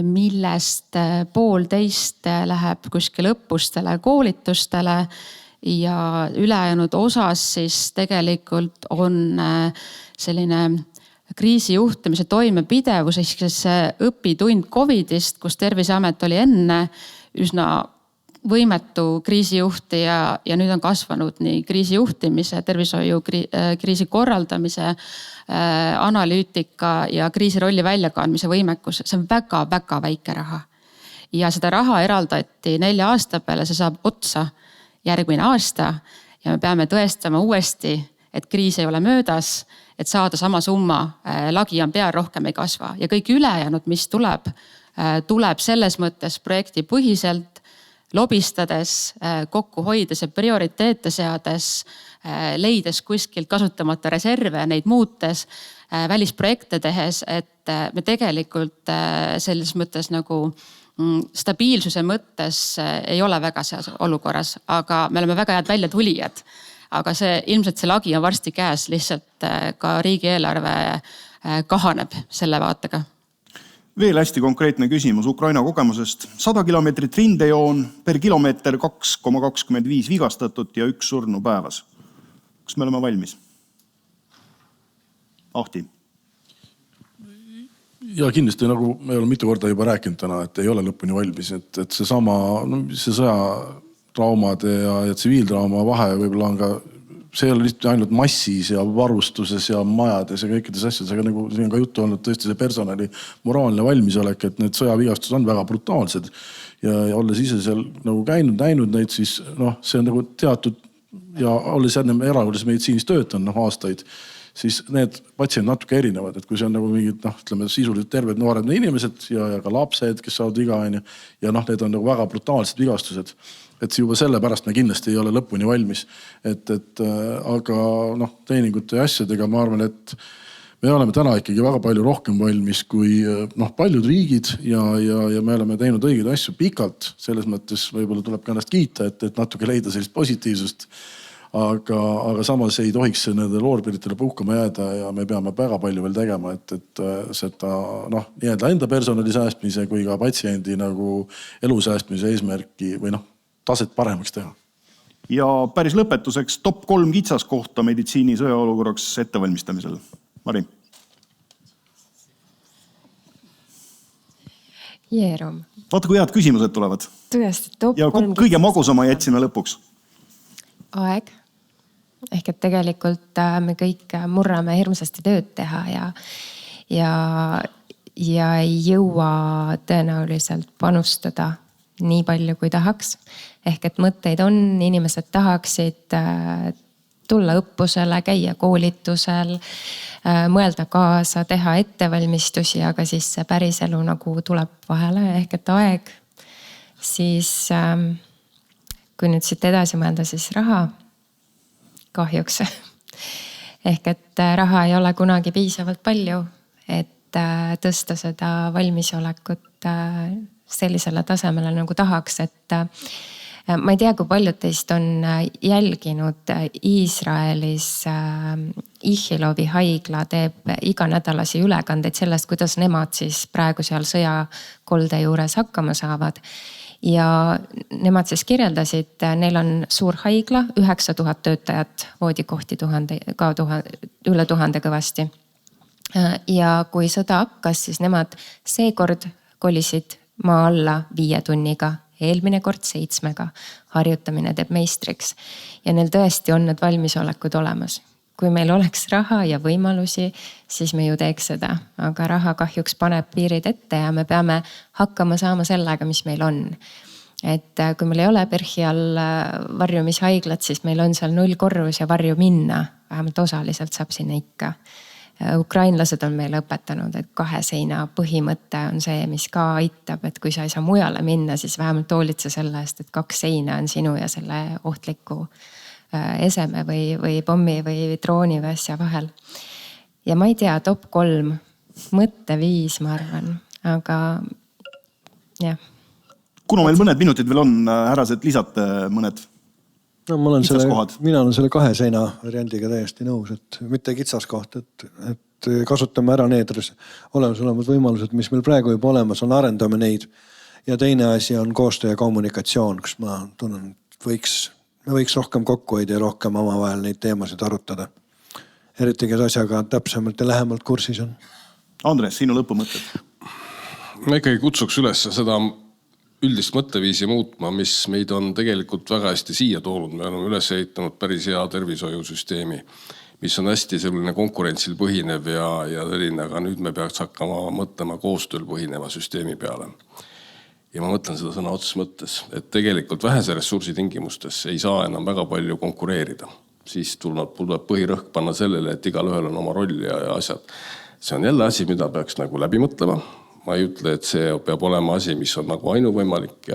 [SPEAKER 5] millest 1,5 läheb kuskil õppustele, koolitustele ja ülejäänud osas siis tegelikult on selline kriisijuhtimise toimepidevus, ehk see õpitund Covidist, kus Terviseamet oli enne üsna võimetu kriisijuhti ja nüüd on kasvanud nii kriisijuhtimise, tervishoiu kriisi korraldamise, analüütika ja kriisirolli väljakandmise võimekus. See on väga-väga väike raha. Ja seda raha eraldati 4 aasta peale, see saab otsa järgmine aasta ja me peame tõestama uuesti, et kriis ei ole möödas, et saada sama summa, lagi on peal, rohkem ei kasva. Ja kõik ülejäänud, mis tuleb selles mõttes projekti põhiselt, lobistades, kokku hoides ja prioriteete seades, leides kuskilt kasutamata reserve, neid muutes, välisprojekte tehes, et me tegelikult selles mõttes nagu stabiilsuse mõttes ei ole väga selles olukorras, aga me oleme väga head välja tulijad. Aga ilmselt see lagi on varsti käes, lihtsalt ka riigieelarve kahaneb selle vaatega.
[SPEAKER 7] Veel hästi konkreetne küsimus Ukraina kogemusest. 100 kilomeetrit rindejoon, per kilomeeter 2,25 vigastatut ja 1 surnu päevas. Kas me oleme valmis? Ahti.
[SPEAKER 2] Ja kindlasti, nagu me oleme mitu korda juba rääkinud täna, et ei ole lõpuni valmis, et see sama, see sõjatraumade ja tsiviiltrauma vahe võib-olla on ka, see ei ole lihtsalt ainult massis ja varustuses ja majades ja kõikides asjades, aga nagu siin on ka juttu olnud tõesti see personali moraalne valmisolek, et need sõjavigastused on väga brutaalsed ja olles ise seal nagu käinud, näinud neid, siis see on nagu teatud ja olles enne erakorralises meditsiinis töötanud aastaid, siis need patsiendid natuke erinevad, et kui see on nagu mingid, ütleme, sisuliselt terved noored inimesed ja ka lapsed, kes saavad viga ja need on nagu väga brutaalsed vigastused. Et juba sellepärast me kindlasti ei ole lõpuni valmis. Aga treeningute ja asjadega ma arvan, et me oleme täna ikkagi väga palju rohkem valmis kui paljud riigid ja me oleme teinud õigeid asju pikalt. Selles mõttes võib-olla tuleb ka ennast kiita, et natuke leida sellist positiivsust. Aga samas ei tohiks nende loorberitele puhkama jääda ja me peame väga palju veel tegema, et seda nii-öelda enda personali säästmise kui ka patsiendi nagu elu säästmise eesmärki või taset paremaks teha.
[SPEAKER 7] Ja päris lõpetuseks top 3 kitsas kohta meditsiini sõjaolukorraks ettevalmistamisel. Mari.
[SPEAKER 4] Jeerum.
[SPEAKER 7] Vaata, kui head küsimused tulevad.
[SPEAKER 4] Tõesti, top 3
[SPEAKER 7] ja kõige magusama jätsime lõpuks.
[SPEAKER 4] Aeg. Ehk et tegelikult me kõik murrame hirmsasti tööd teha ja ei jõua tõenäoliselt panustada nii palju, kui tahaks. Ehk et mõtteid on, inimesed tahaksid tulla õppusele, käia koolitusel, mõelda kaasa, teha ettevalmistusi, aga siis see päris elu nagu tuleb vahele. Ehk et aeg, siis kui nüüd siit edasi mõelda, siis raha kahjuks. Ehk et raha ei ole kunagi piisavalt palju, et tõsta seda valmisolekut sellisele tasemele nagu tahaks, et ma ei tea, kui paljud teist on jälginud Iisraelis Ichilovi haigla teeb iganädalasi ülekandeid sellest, kuidas nemad siis praegu seal sõjakolde juures hakkama saavad. Ja nemad siis kirjeldasid, neil on suur haigla, 9000 töötajat, voodikohti üle 1000 kõvasti. Ja kui sõda hakkas, siis nemad seekord kolisid maa alla 5 tunniga, eelmine kord 7. Harjutamine teeb meistriks. Ja neil tõesti on need valmisolekud olemas. Kui meil oleks raha ja võimalusi, siis me ju teeks seda. Aga raha kahjuks paneb piirid ette ja me peame hakkama saama sellega, mis meil on. Et kui meil ei ole PERH-i all varjumishaiglat, siis meil on seal 0 korrus ja varju minna. Vähemalt osaliselt saab sinna ikka. Ukrainlased on meile õpetanud, et 2 seina põhimõte on see, mis ka aitab, et kui sa ei saa mujale minna, siis vähemalt hoolitse selle eest, et 2 seina on sinu ja selle ohtliku eseme või pommi või drooni või asja vahel. Ja ma ei tea, top 3, mõtteviis, ma arvan, aga jah.
[SPEAKER 7] Kuna meil mõned minutid veel on, härrased, lisate mõned?
[SPEAKER 3] No, mina olen selle 2 seina variandiga täiesti nõus, et mitte kitsaskoht, et kasutame ära need olemas võimalused, mis meil praegu juba olemas on, arendame neid. Ja teine asi on koostöö ja kommunikatsioon, kus ma tunnen, me võiks rohkem kokku hoida ja rohkem omavahel neid teemasid arutada. Eriti, kes asjaga täpsemalt ja lähemalt kursis on.
[SPEAKER 7] Andres, sinu lõpumõtted?
[SPEAKER 6] Ma ikkagi kutsuks üles seda üldist mõtteviisi muutma, mis meid on tegelikult väga hästi siia toonud. Me oleme üles ehitanud päris hea tervishoiusüsteemi, mis on hästi selline konkurentsil põhinev ja selline, aga nüüd me peaks hakkama mõtlema koostööl põhineva süsteemi peale. Ja ma mõtlen seda sõna otses mõttes, et tegelikult vähese ressursi tingimustes ei saa enam väga palju konkureerida. Siis tuleb põhirõhk panna sellele, et igal ühel on oma roll ja asjad. See on jälle asi, mida peaks nagu läbi mõtlema. Ma ei ütle, et see peab olema asi, mis on nagu ainuvõimalik,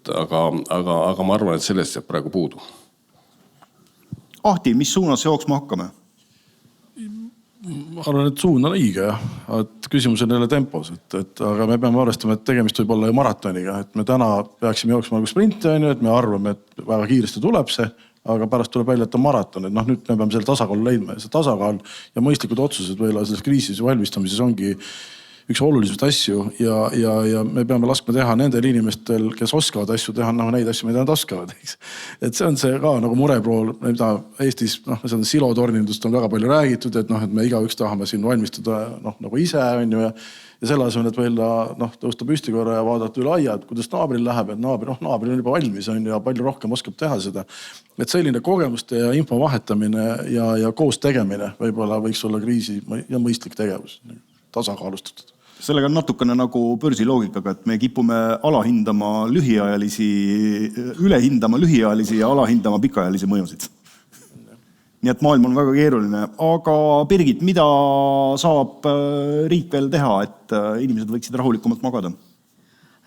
[SPEAKER 6] aga ma arvan, et sellest jääb praegu puudu.
[SPEAKER 7] Ahti, mis suunas jooksma hakkame?
[SPEAKER 2] Ma arvan, et suund on õige, et küsimus on jälle tempos, aga me peame arvestama, et tegemist võib olla ju maratoniga, et me täna peaksime jooksma nagu sprinti, et me arvame, et väga kiiresti tuleb see, aga pärast tuleb välja, et on maraton, et nüüd me peame selle tasakaalu leidma ja see tasakaal ja mõistlikud otsused võila selles kriisis valmistamises ongi üks olulisest asju ja me peame laskma teha nendel inimestel, kes oskavad asju teha, neid asju, mida nad oskavad. Et see on see ka nagu mureprool, mida Eestis, seda silotornindust on väga palju räägitud, et me igaüks tahame siin valmistada nagu ise on ju ja selle asemel, et võilla tõusta püsti korra ja vaadata üle aia, et kuidas naabril läheb, et naabril on juba valmis on ja palju rohkem oskab teha seda. Et selline kogemuste ja info vahetamine ja koos tegemine võib-olla võiks olla kriisi ja mõistlik tegevus, tasakaalustatud.
[SPEAKER 7] Sellega on natukene nagu börsiloogikaga, et me kipume ülehindama lühiajalisi ja alahindama pikaajalisi mõjusid. Nii et maailm on väga keeruline. Aga Birgit, mida saab riik veel teha, et inimesed võiksid rahulikumalt magada?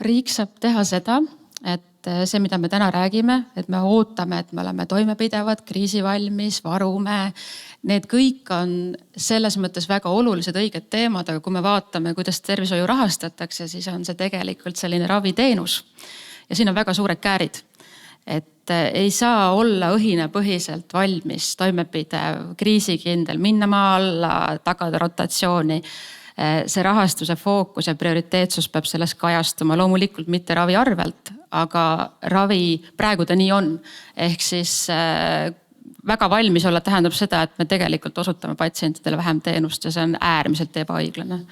[SPEAKER 5] Riik saab teha seda, et see, mida me täna räägime, et me ootame, et me oleme toimepidevad, kriisivalmis, varume. Need kõik on selles mõttes väga olulised õiged teemad, aga kui me vaatame, kuidas tervishoiu rahastatakse, siis on see tegelikult selline raviteenus. Ja siin on väga suured käärid. Et ei saa olla õhine põhiselt valmis, toimepidev, kriisikindel, minna maa alla, tagada rotatsiooni. See rahastuse fookus ja prioriteetsus peab selles kajastuma. Loomulikult mitte ravi arvelt, aga ravi praegu ta nii on. Ehk siis väga valmis olla tähendab seda, et me tegelikult osutame patsientidele vähem teenust ja see on äärmiselt ebaõiglane.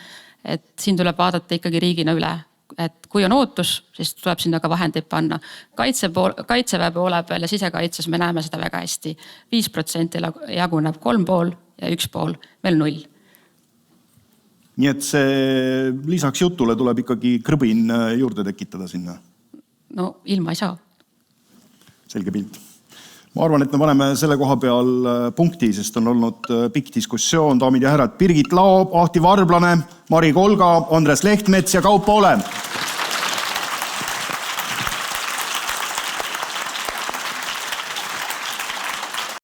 [SPEAKER 5] Et siin tuleb vaadata ikkagi riigina üle. Et kui on ootus, siis tuleb sinna ka vahendeid panna. Kaitseväe poole peal ja sisekaitses me näeme seda väga hästi. 5% jaguneb 3,5 ja 1,5, veel 0.
[SPEAKER 7] Nii et see lisaks jutule tuleb ikkagi krõbin juurde tekitada sinna?
[SPEAKER 5] No ilma ei saa.
[SPEAKER 7] Selge pilt. Ma arvan, et me paneme selle koha peal punkti, sest on olnud pikk diskussioon. Daamid ja härrad, Birgit Lao, Ahti Varblane, Mari Kolga, Andres Lehtmets ja Kaupo Olem.